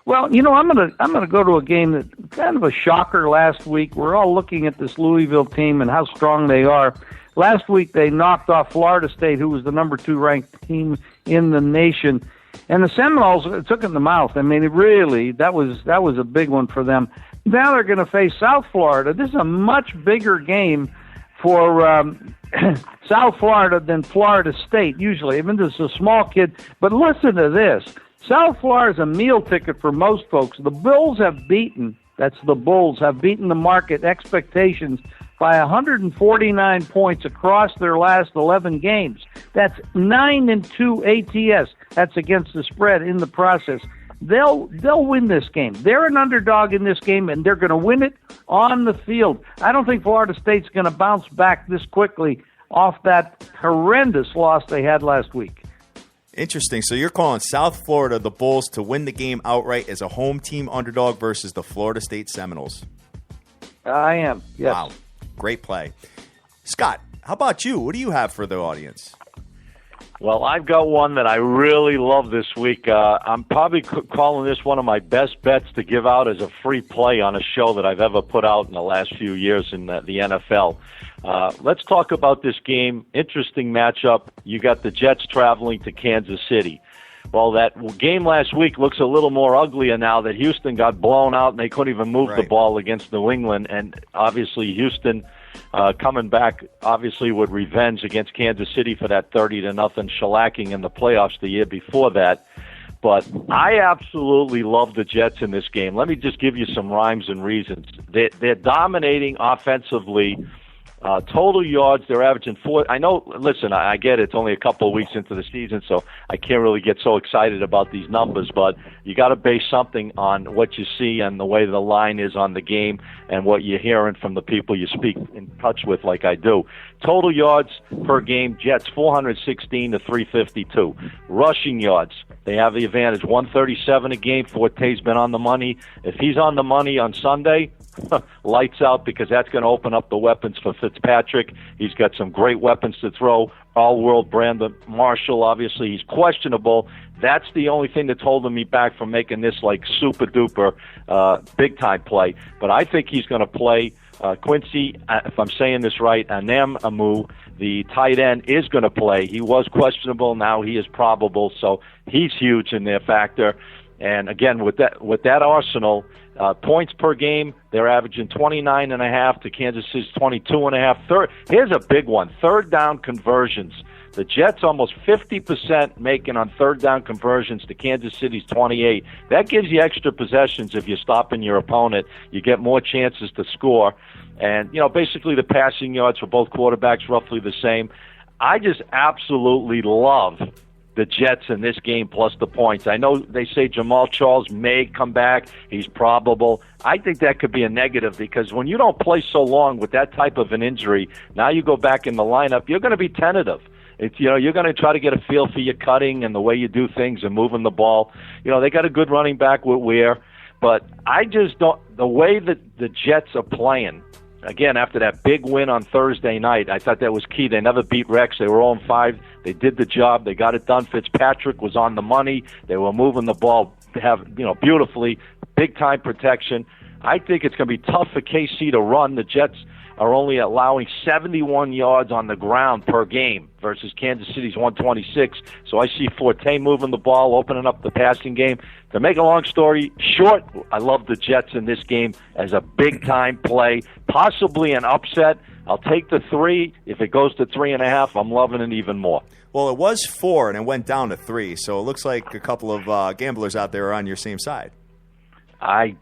S12: Well, I'm gonna go to a game that kind of a shocker last week. We're all looking at this Louisville team and how strong they are. Last week they knocked off Florida State, who was the number 2 ranked team in the nation, and the Seminoles took it in the mouth. I mean, that was a big one for them. Now they're going to face South Florida. This is a much bigger game for South Florida than Florida State usually. I mean, this is a small kid, but listen to this. South Florida is a meal ticket for most folks. The Bulls have beaten the market expectations by 149 points across their last 11 games. That's 9-2 ATS. That's against the spread in the process. They'll win this game. They're an underdog in this game, and they're going to win it on the field. I don't think Florida State's going to bounce back this quickly off that horrendous loss they had last week.
S7: Interesting. So you're calling South Florida, the Bulls, to win the game outright as a home team underdog versus the Florida State Seminoles.
S12: I am, yes.
S7: Wow. Great play. Scott, how about you? What do you have for the audience?
S11: Well, I've got one that I really love this week. I'm probably calling this one of my best bets to give out as a free play on a show that I've ever put out in the last few years in the NFL. Let's talk about this game. Interesting matchup. You got the Jets traveling to Kansas City. Well, that game last week looks a little more uglier now that Houston got blown out and they couldn't even move the ball against New England. And obviously Houston coming back, obviously, with revenge against Kansas City for that 30-0 shellacking in the playoffs the year before that. But I absolutely love the Jets in this game. Let me just give you some rhymes and reasons. They're dominating offensively. Total yards, they're averaging 4. I know, listen, I get it. It's only a couple of weeks into the season, so I can't really get so excited about these numbers, but you got to base something on what you see and the way the line is on the game and what you're hearing from the people you speak in touch with like I do. Total yards per game, Jets 416 to 352. Rushing yards, they have the advantage, 137 a game. Forte's been on the money. If he's on the money on Sunday, lights out, because that's going to open up the weapons for Fitzpatrick. He's got some great weapons to throw. All-world Brandon Marshall, obviously, he's questionable. That's the only thing that's holding me back from making this like super-duper big-time play. But I think he's going to play. Quincy, if I'm saying this right, Anem Amu, the tight end, is going to play. He was questionable. Now he is probable, so he's huge in their factor. And again, with that arsenal, points per game, they're averaging 29.5 to Kansas City's 22.5. Here's a big one: third down conversions. The Jets almost 50% making on third down conversions to Kansas City's 28. That gives you extra possessions if you're stopping your opponent. You get more chances to score. And, basically the passing yards for both quarterbacks roughly the same. I just absolutely love the Jets in this game plus the points. I know they say Jamal Charles may come back. He's probable. I think that could be a negative because when you don't play so long with that type of an injury, now you go back in the lineup, you're going to be tentative. It's, you're going to try to get a feel for your cutting and the way you do things and moving the ball. They got a good running back with Weir, but I just don't. The way that the Jets are playing, again, after that big win on Thursday night, I thought that was key. They never beat Rex. They were 0-5. They did the job. They got it done. Fitzpatrick was on the money. They were moving the ball beautifully, big-time protection. I think it's going to be tough for KC to run. The Jets are only allowing 71 yards on the ground per game versus Kansas City's 126. So I see Forte moving the ball, opening up the passing game. To make a long story short, I love the Jets in this game as a big-time play, possibly an upset. I'll take the 3. If it goes to 3.5, I'm loving it even more.
S7: Well, it was 4, and it went down to 3, so it looks like a couple of gamblers out there are on your same side.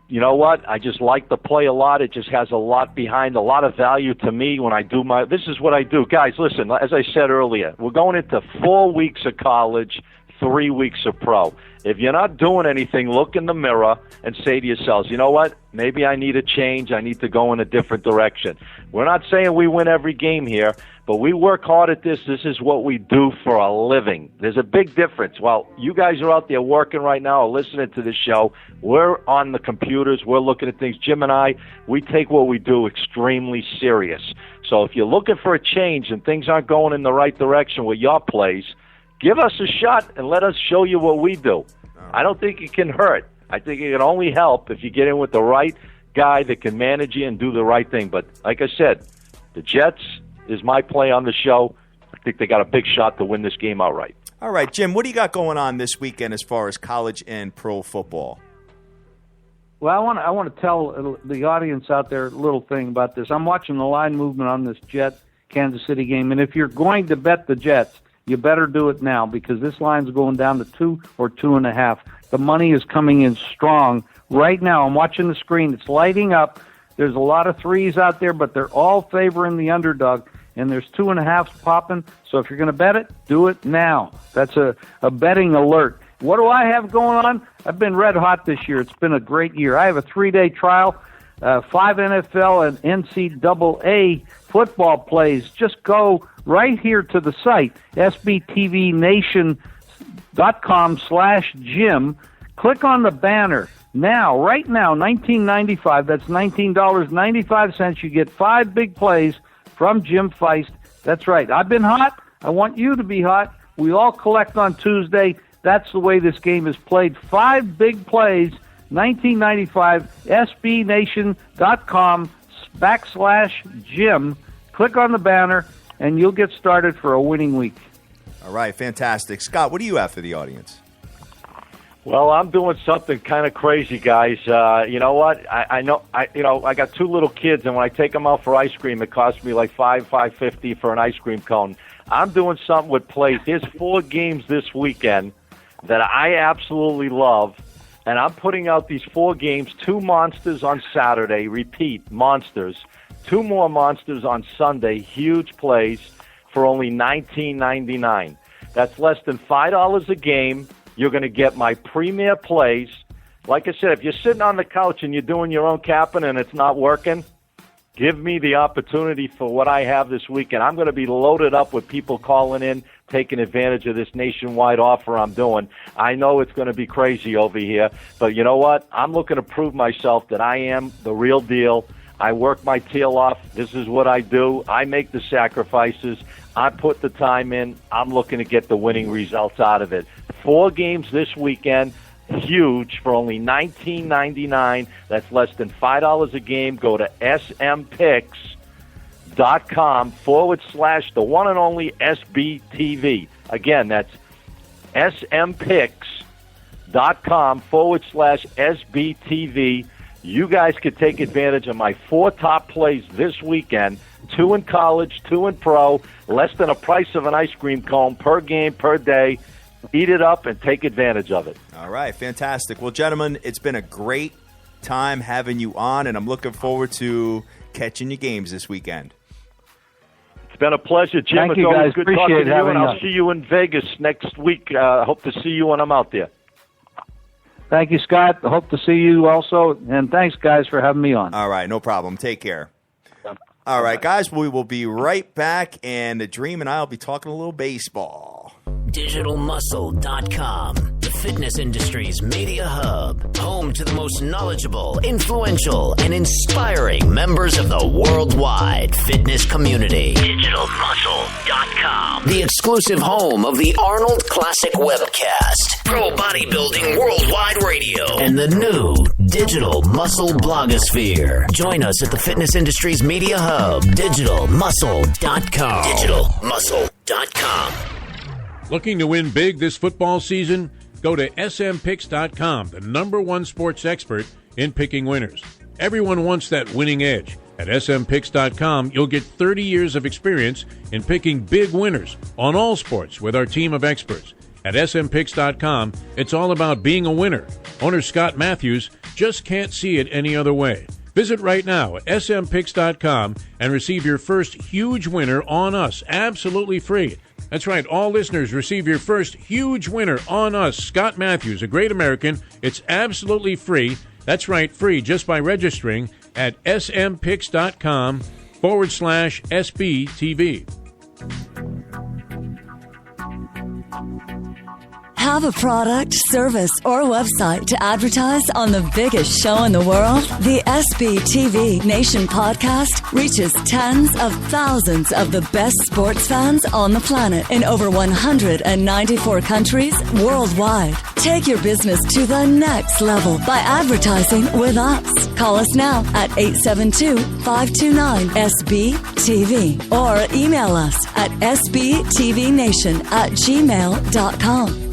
S11: You know what? I just like the play a lot. It just has a lot behind, a lot of value to me when I do this is what I do. Guys, listen, as I said earlier, we're going into 4 weeks of college, 3 weeks of pro. If you're not doing anything, look in the mirror and say to yourselves, you know what? Maybe I need a change. I need to go in a different direction. We're not saying we win every game here, but we work hard at this. This is what we do for a living. There's a big difference. While you guys are out there working right now or listening to the show, we're on the computers. We're looking at things. Jim and I, we take what we do extremely serious. So if you're looking for a change and things aren't going in the right direction with your plays, give us a shot and let us show you what we do. I don't think it can hurt. I think it can only help if you get in with the right guy that can manage you and do the right thing. But like I said, the Jets is my play on the show. I think they got a big shot to win this game outright.
S7: All right, Jim, what do you got going on this weekend as far as college and pro football?
S12: Well, I want to tell the audience out there a little thing about this. I'm watching the line movement on this Jet-Kansas City game, and if you're going to bet the Jets, you better do it now because this line's going down to 2 or 2.5. The money is coming in strong right now. I'm watching the screen. It's lighting up. There's a lot of 3s out there, but they're all favoring the underdog, and there's 2.5s popping. So if you're going to bet it, do it now. That's a betting alert. What do I have going on? I've been red hot this year. It's been a great year. I have a 3-day trial, 5 NFL and NCAA football plays. Just go right here to the site, sbtvnation.com/Jim. Click on the banner. Now, right now, $19.95. That's $19.95. You get 5 big plays from Jim FEIST. That's right. I've been hot. I want you to be hot. We all collect on Tuesday. That's the way this game is played. 5 big plays, $19.95, sbnation.com/Jim. Click on the banner, and you'll get started for a winning week.
S7: All right, fantastic. Scott, what do you have for the audience?
S11: Well, I'm doing something kind of crazy, guys. You know what? I got 2 little kids, and when I take them out for ice cream, it costs me like $5.50 for an ice cream cone. I'm doing something with plays. There's 4 games this weekend that I absolutely love, and I'm putting out these 4 games, 2 monsters on Saturday, repeat, monsters, 2 more monsters on Sunday, huge plays for only $19.99. That's less than $5 a game. You're going to get my premier plays. Like I said, if you're sitting on the couch and you're doing your own capping and it's not working, give me the opportunity for what I have this weekend. I'm going to be loaded up with people calling in, taking advantage of this nationwide offer I'm doing. I know it's going to be crazy over here, but you know what? I'm looking to prove myself that I am the real deal. I work my tail off. This is what I do. I make the sacrifices. I put the time in. I'm looking to get the winning results out of it. 4 games this weekend, huge, for only $19.99. That's less than $5 a game. Go to smpicks.com / the one and only SBTV. Again, that's smpicks.com / SBTV. You guys could take advantage of my 4 top plays this weekend, 2 in college, 2 in pro, less than a price of an ice cream cone per game, per day. Eat it up and take advantage of it.
S7: All right, fantastic. Well, gentlemen, it's been a great time having you on, and I'm looking forward to catching your games this weekend.
S11: been a pleasure, Jim.
S12: Thank
S11: it's
S12: you,
S11: always
S12: guys.
S11: good
S12: Appreciate
S11: talking to you,
S12: having
S11: and I'll
S12: us.
S11: see you in Vegas next week. I hope to see you when I'm out there.
S12: Thank you, Scott. Hope to see you also. And thanks, guys, for having me on.
S7: All right, no problem. Take care. All right, guys, we will be right back, and the Dream and I will be talking a little baseball.
S10: DigitalMuscle.com, the fitness industry's media hub, home to the most knowledgeable, influential, and inspiring members of the worldwide fitness community. DigitalMuscle.com, the exclusive home of the Arnold Classic webcast, Pro Bodybuilding Worldwide Radio, and the new Digital Muscle blogosphere. Join us at the fitness industry's media hub, DigitalMuscle.com. DigitalMuscle.com.
S8: Looking to win big this football season? Go to SMPicks.com, the #1 sports expert in picking winners. Everyone wants that winning edge. At SMPicks.com, you'll get 30 years of experience in picking big winners on all sports with our team of experts. At SMPicks.com, it's all about being a winner. Owner Scott Matthews just can't see it any other way. Visit right now at SMPicks.com and receive your first huge winner on us, absolutely free. That's right, all listeners receive your first huge winner on us, Scott Matthews, a great American. It's absolutely free. That's right, free just by registering at smpicks.com/SBTV.
S3: Have a product, service, or website to advertise on the biggest show in the world? The SBTV Nation podcast reaches tens of thousands of the best sports fans on the planet in over 194 countries worldwide. Take your business to the next level by advertising with us. Call us now at 872-529-SBTV or email us at sbtvnation@gmail.com.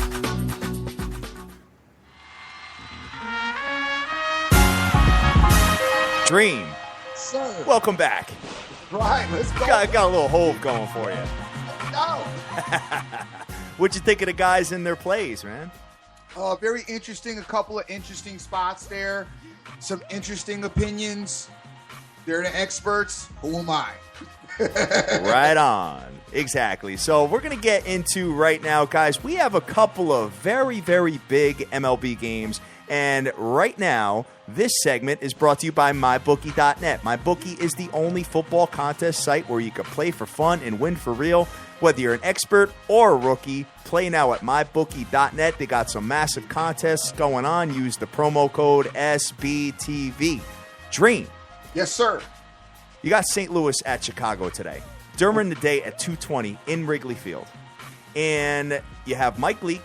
S7: Dream,
S6: Sir.
S7: welcome back.
S6: Right, let's go.
S7: Got a little hove going for you.
S6: No.
S7: What'd you think of the guys in their plays, man?
S6: Very interesting. A couple of interesting spots there. Some interesting opinions. They're the experts. Who am I?
S7: Right on. Exactly. So we're going to get into right now, guys. We have a couple of very, very big MLB games. And right now, this segment is brought to you by MyBookie.net. MyBookie is the only football contest site where you can play for fun and win for real. Whether you're an expert or a rookie, play now at MyBookie.net. They got some massive contests going on. Use the promo code SBTV. Dream.
S6: Yes, sir.
S7: You got St. Louis at Chicago today. During the day at 2:20 in Wrigley Field. And you have Mike Leake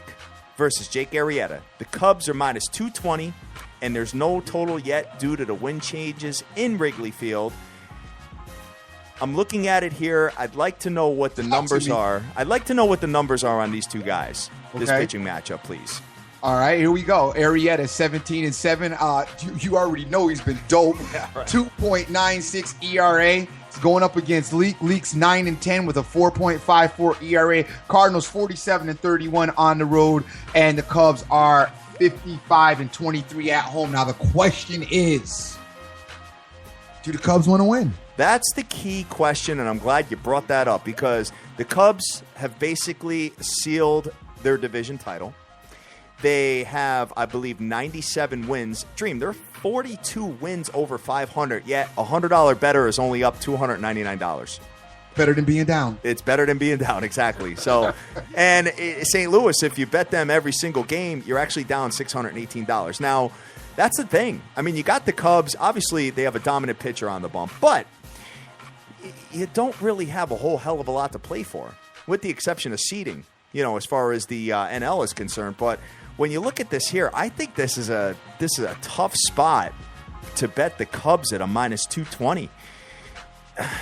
S7: versus Jake Arrieta. The Cubs are minus 220, and there's no total yet due to the wind changes in Wrigley Field. I'm looking at it here. I'd like to know what the numbers are. I'd like to know what the numbers are on these two guys. This pitching matchup, please.
S6: All right, here we go. Arrieta 17-7. You already know he's been dope.
S7: Yeah, right.
S6: 2.96 ERA. It's going up against Leake. Leake's 9-10 with a 4.54 ERA. Cardinals 47-31 on the road, and the Cubs are 55-23 at home. Now the question is, do the Cubs want to win?
S7: That's the key question, and I'm glad you brought that up because the Cubs have basically sealed their division title. They have, I believe, 97 wins. Dream, they're 42 wins over 500, yet a $100 better is only up $299.
S6: Better than being down.
S7: It's better than being down, exactly. So, and St. Louis, if you bet them every single game, you're actually down $618. Now, that's the thing. I mean, you got the Cubs. Obviously, they have a dominant pitcher on the bump, but you don't really have a whole hell of a lot to play for, with the exception of seeding, as far as the NL is concerned. But when you look at this here, I think this is a tough spot to bet the Cubs at a minus 220.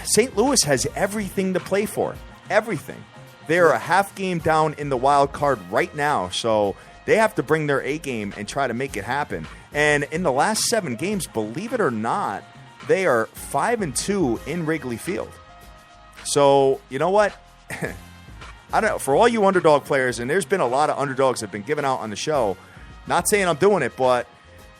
S7: St. Louis has everything to play for. Everything. They're a half game down in the wild card right now, so they have to bring their A game and try to make it happen. And in the last 7 games, believe it or not, they are 5-2 in Wrigley Field. So, you know what? I don't know. For all you underdog players, and there's been a lot of underdogs that have been given out on the show, not saying I'm doing it, but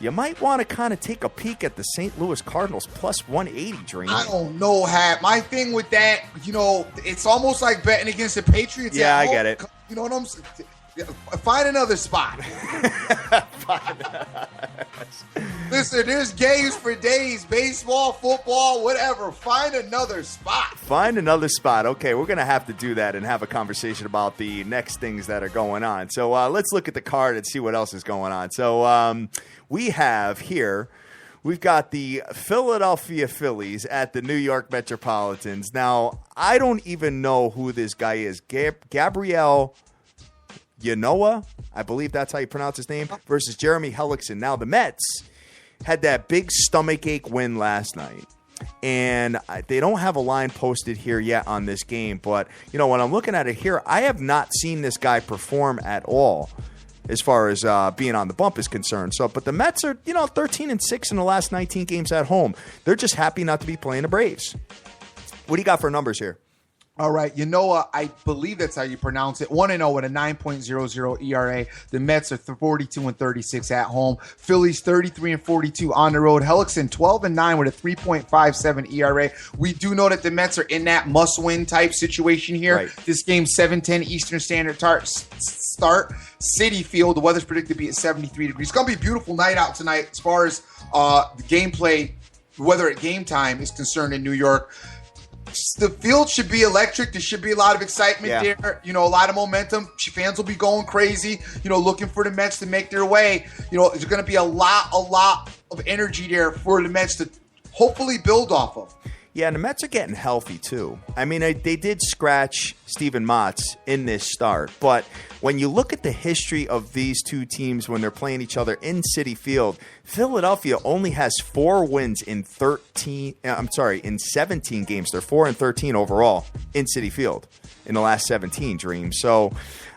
S7: you might want to kind of take a peek at the St. Louis Cardinals plus 180, Dream.
S6: I don't know, Hat. My thing with that, it's almost like betting against the Patriots.
S7: Yeah, I get it.
S6: You know what I'm saying? Find another spot. Listen, there's games for days, baseball, football, whatever. Find another spot.
S7: Find another spot. Okay, we're going to have to do that and have a conversation about the next things that are going on. So let's look at the card and see what else is going on. So we have here, we've got the Philadelphia Phillies at the New York Metropolitans. Now, I don't even know who this guy is. Gabriel Yanoa, I believe that's how you pronounce his name, versus Jeremy Hellickson. Now, the Mets had that big stomachache win last night, and they don't have a line posted here yet on this game. But, when I'm looking at it here, I have not seen this guy perform at all as far as being on the bump is concerned. But the Mets are, 13-6 in the last 19 games at home. They're just happy not to be playing the Braves. What do you got for numbers here?
S6: All right, I believe that's how you pronounce it. 1-0 with a 9.00 ERA. The Mets are 42-36 at home. Phillies 33-42 on the road. Hellickson 12-9 with a 3.57 ERA. We do know that the Mets are in that must-win type situation here.
S7: Right.
S6: This game 7:10 Eastern Standard start. Citi Field. The weather's predicted to be at 73 degrees. It's gonna be a beautiful night out tonight as far as the gameplay, weather at game time is concerned in New York. The field should be electric. There should be a lot of excitement there. A lot of momentum. Fans will be going crazy, looking for the Mets to make their way. There's going to be a lot of energy there for the Mets to hopefully build off of.
S7: Yeah, and the Mets are getting healthy, too. I mean, they did scratch Steven Matz in this start, but when you look at the history of these two teams when they're playing each other in Citi Field, Philadelphia only has 4 wins in 17 games. They're 4-13 overall in Citi Field in the last 17, Dream. So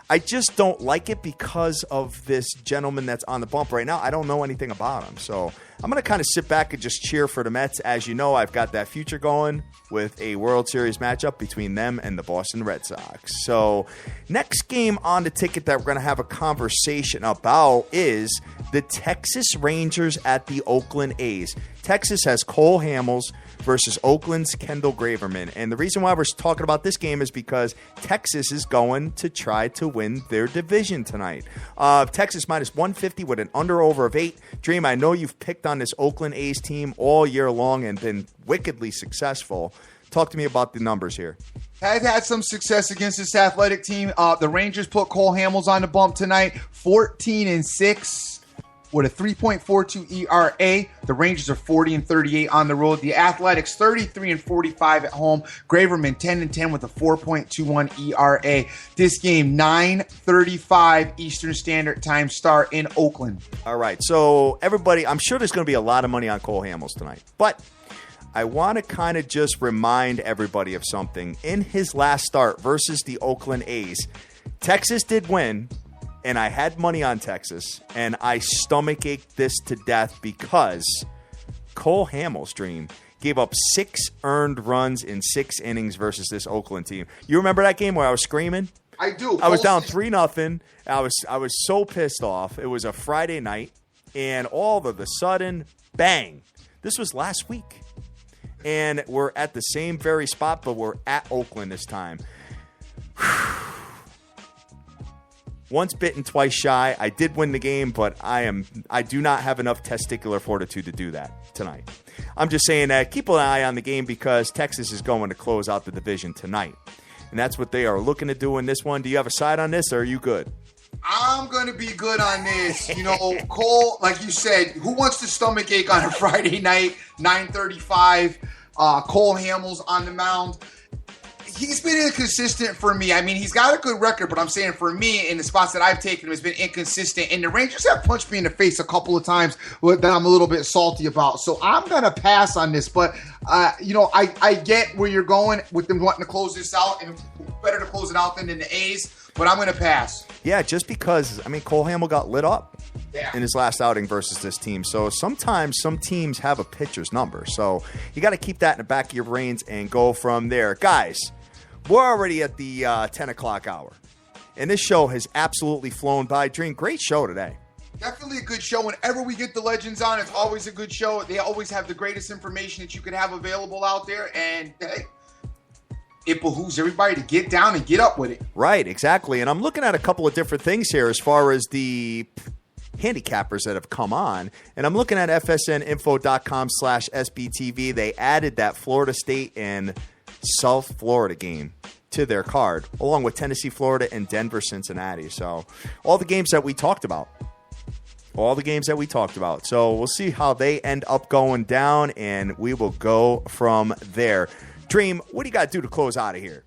S7: I just don't like it because of this gentleman that's on the bump right now. I don't know anything about him. So I'm going to kind of sit back and just cheer for the Mets. As you know, I've got that future going with a World Series matchup between them and the Boston Red Sox. So next game on the ticket that we're going to have a conversation about is the Texas Rangers at the Oakland A's. Texas has Cole Hamels versus Oakland's Kendall Graveman. And the reason why we're talking about this game is because Texas is going to try to win their division tonight. Texas minus 150 with an under-over of 8. Dream, I know you've picked on this Oakland A's team all year long and been wickedly successful. Talk to me about the numbers here.
S6: Had some success against this athletic team. The Rangers put Cole Hamels on the bump tonight, 14-6. With a 3.42 ERA, the Rangers are 40-38 on the road. The Athletics 33-45 at home. Graveman 10-10 with a 4.21 ERA. This game 9:35 Eastern Standard Time start in Oakland.
S7: All right, so everybody, I'm sure there's going to be a lot of money on Cole Hamels tonight, but I want to kind of just remind everybody of something. In his last start versus the Oakland A's, Texas did win. And I had money on Texas, and I stomach-ached this to death because Cole Hamels, Dream, gave up 6 earned runs in 6 innings versus this Oakland team. You remember that game where I was screaming?
S6: I do.
S7: I was down 3-0. I was so pissed off. It was a Friday night, and all of a sudden, bang. This was last week. And we're at the same very spot, but we're at Oakland this time. Once bitten, twice shy. I did win the game, but I do not have enough testicular fortitude to do that tonight. I'm just saying that keep an eye on the game because Texas is going to close out the division tonight. And that's what they are looking to do in this one. Do you have a side on this, or are you good?
S6: I'm going to be good on this. Cole, like you said, who wants to stomach ache on a Friday night, 9:35? Cole Hamels on the mound. He's been inconsistent for me. I mean, he's got a good record, but I'm saying for me, in the spots that I've taken him, has been inconsistent. And the Rangers have punched me in the face a couple of times that I'm a little bit salty about. So I'm going to pass on this. But, I get where you're going with them wanting to close this out, and better to close it out than in the A's. But I'm going to pass.
S7: Yeah, just because, Cole Hamels got lit up in his last outing versus this team. So sometimes some teams have a pitcher's number. So you got to keep that in the back of your brains and go from there. Guys, we're already at the 10 o'clock hour, and this show has absolutely flown by. Dream, great show today.
S6: Definitely a good show. Whenever we get the legends on, it's always a good show. They always have the greatest information that you could have available out there. And hey, it behooves everybody to get down and get up with it.
S7: Right, exactly. And I'm looking at a couple of different things here as far as the handicappers that have come on. And I'm looking at fsninfo.com/SBTV. They added that Florida State and South Florida game to their card, along with Tennessee, Florida, and Denver, Cincinnati. So all the games that we talked about. So we'll see how they end up going down, and we will go from there. Dream, what do you got to do to close out of here?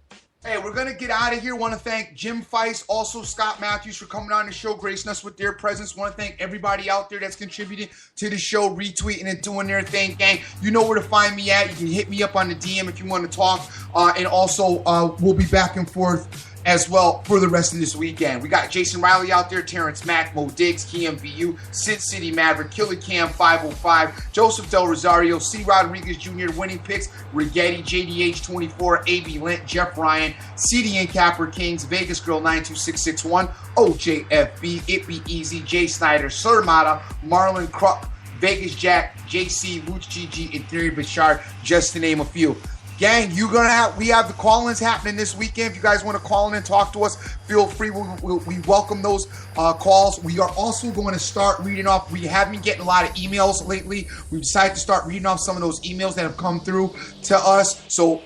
S6: Hey, we're going to get out of here. Want to thank Jim FEIST, also Scott Matthews for coming on the show, gracing us with their presence. Want to thank everybody out there that's contributing to the show, retweeting and doing their thing, gang. You know where to find me at. You can hit me up on the DM if you want to talk. And also, we'll be back and forth as well for the rest of this weekend. We got Jason Riley out there, Terrence Mack, Mo Diggs, KMVU, Sid City Maverick, Killer Cam 505, Joseph Del Rosario, C. Rodriguez Jr., Winning Picks, Rigetti, JDH24, AB Lint, Jeff Ryan, CDN Capper Kings, Vegas Girl 92661, OJFB, It Be Easy, Jay Snyder, Sir Mata, Marlon Kruk, Vegas Jack, JC, Luch GG, and Theory Bashard, just to name a few. Gang, we have the call-ins happening this weekend. If you guys want to call in and talk to us, feel free. We welcome those calls. We are also going to start reading off. We have been getting a lot of emails lately. We've decided to start reading off some of those emails that have come through to us. So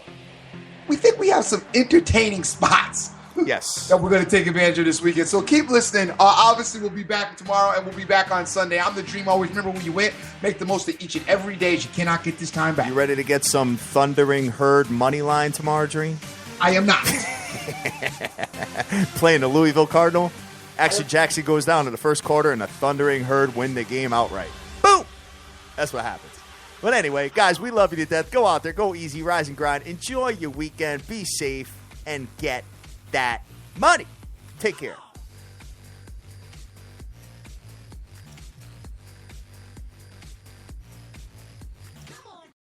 S6: we think we have some entertaining spots.
S7: Yes.
S6: That we're going to take advantage of this weekend. So keep listening. Obviously, we'll be back tomorrow, and we'll be back on Sunday. I'm the Dream. Always remember when you win, make the most of each and every day, as you cannot get this time back.
S7: You ready to get some Thundering Herd money line tomorrow, Dream?
S6: I am not.
S7: Playing the Louisville Cardinal. Action Jackson goes down in the first quarter, and the Thundering Herd win the game outright. Boom! That's what happens. But anyway, guys, we love you to death. Go out there. Go easy. Rise and grind. Enjoy your weekend. Be safe. And get that money. Take care.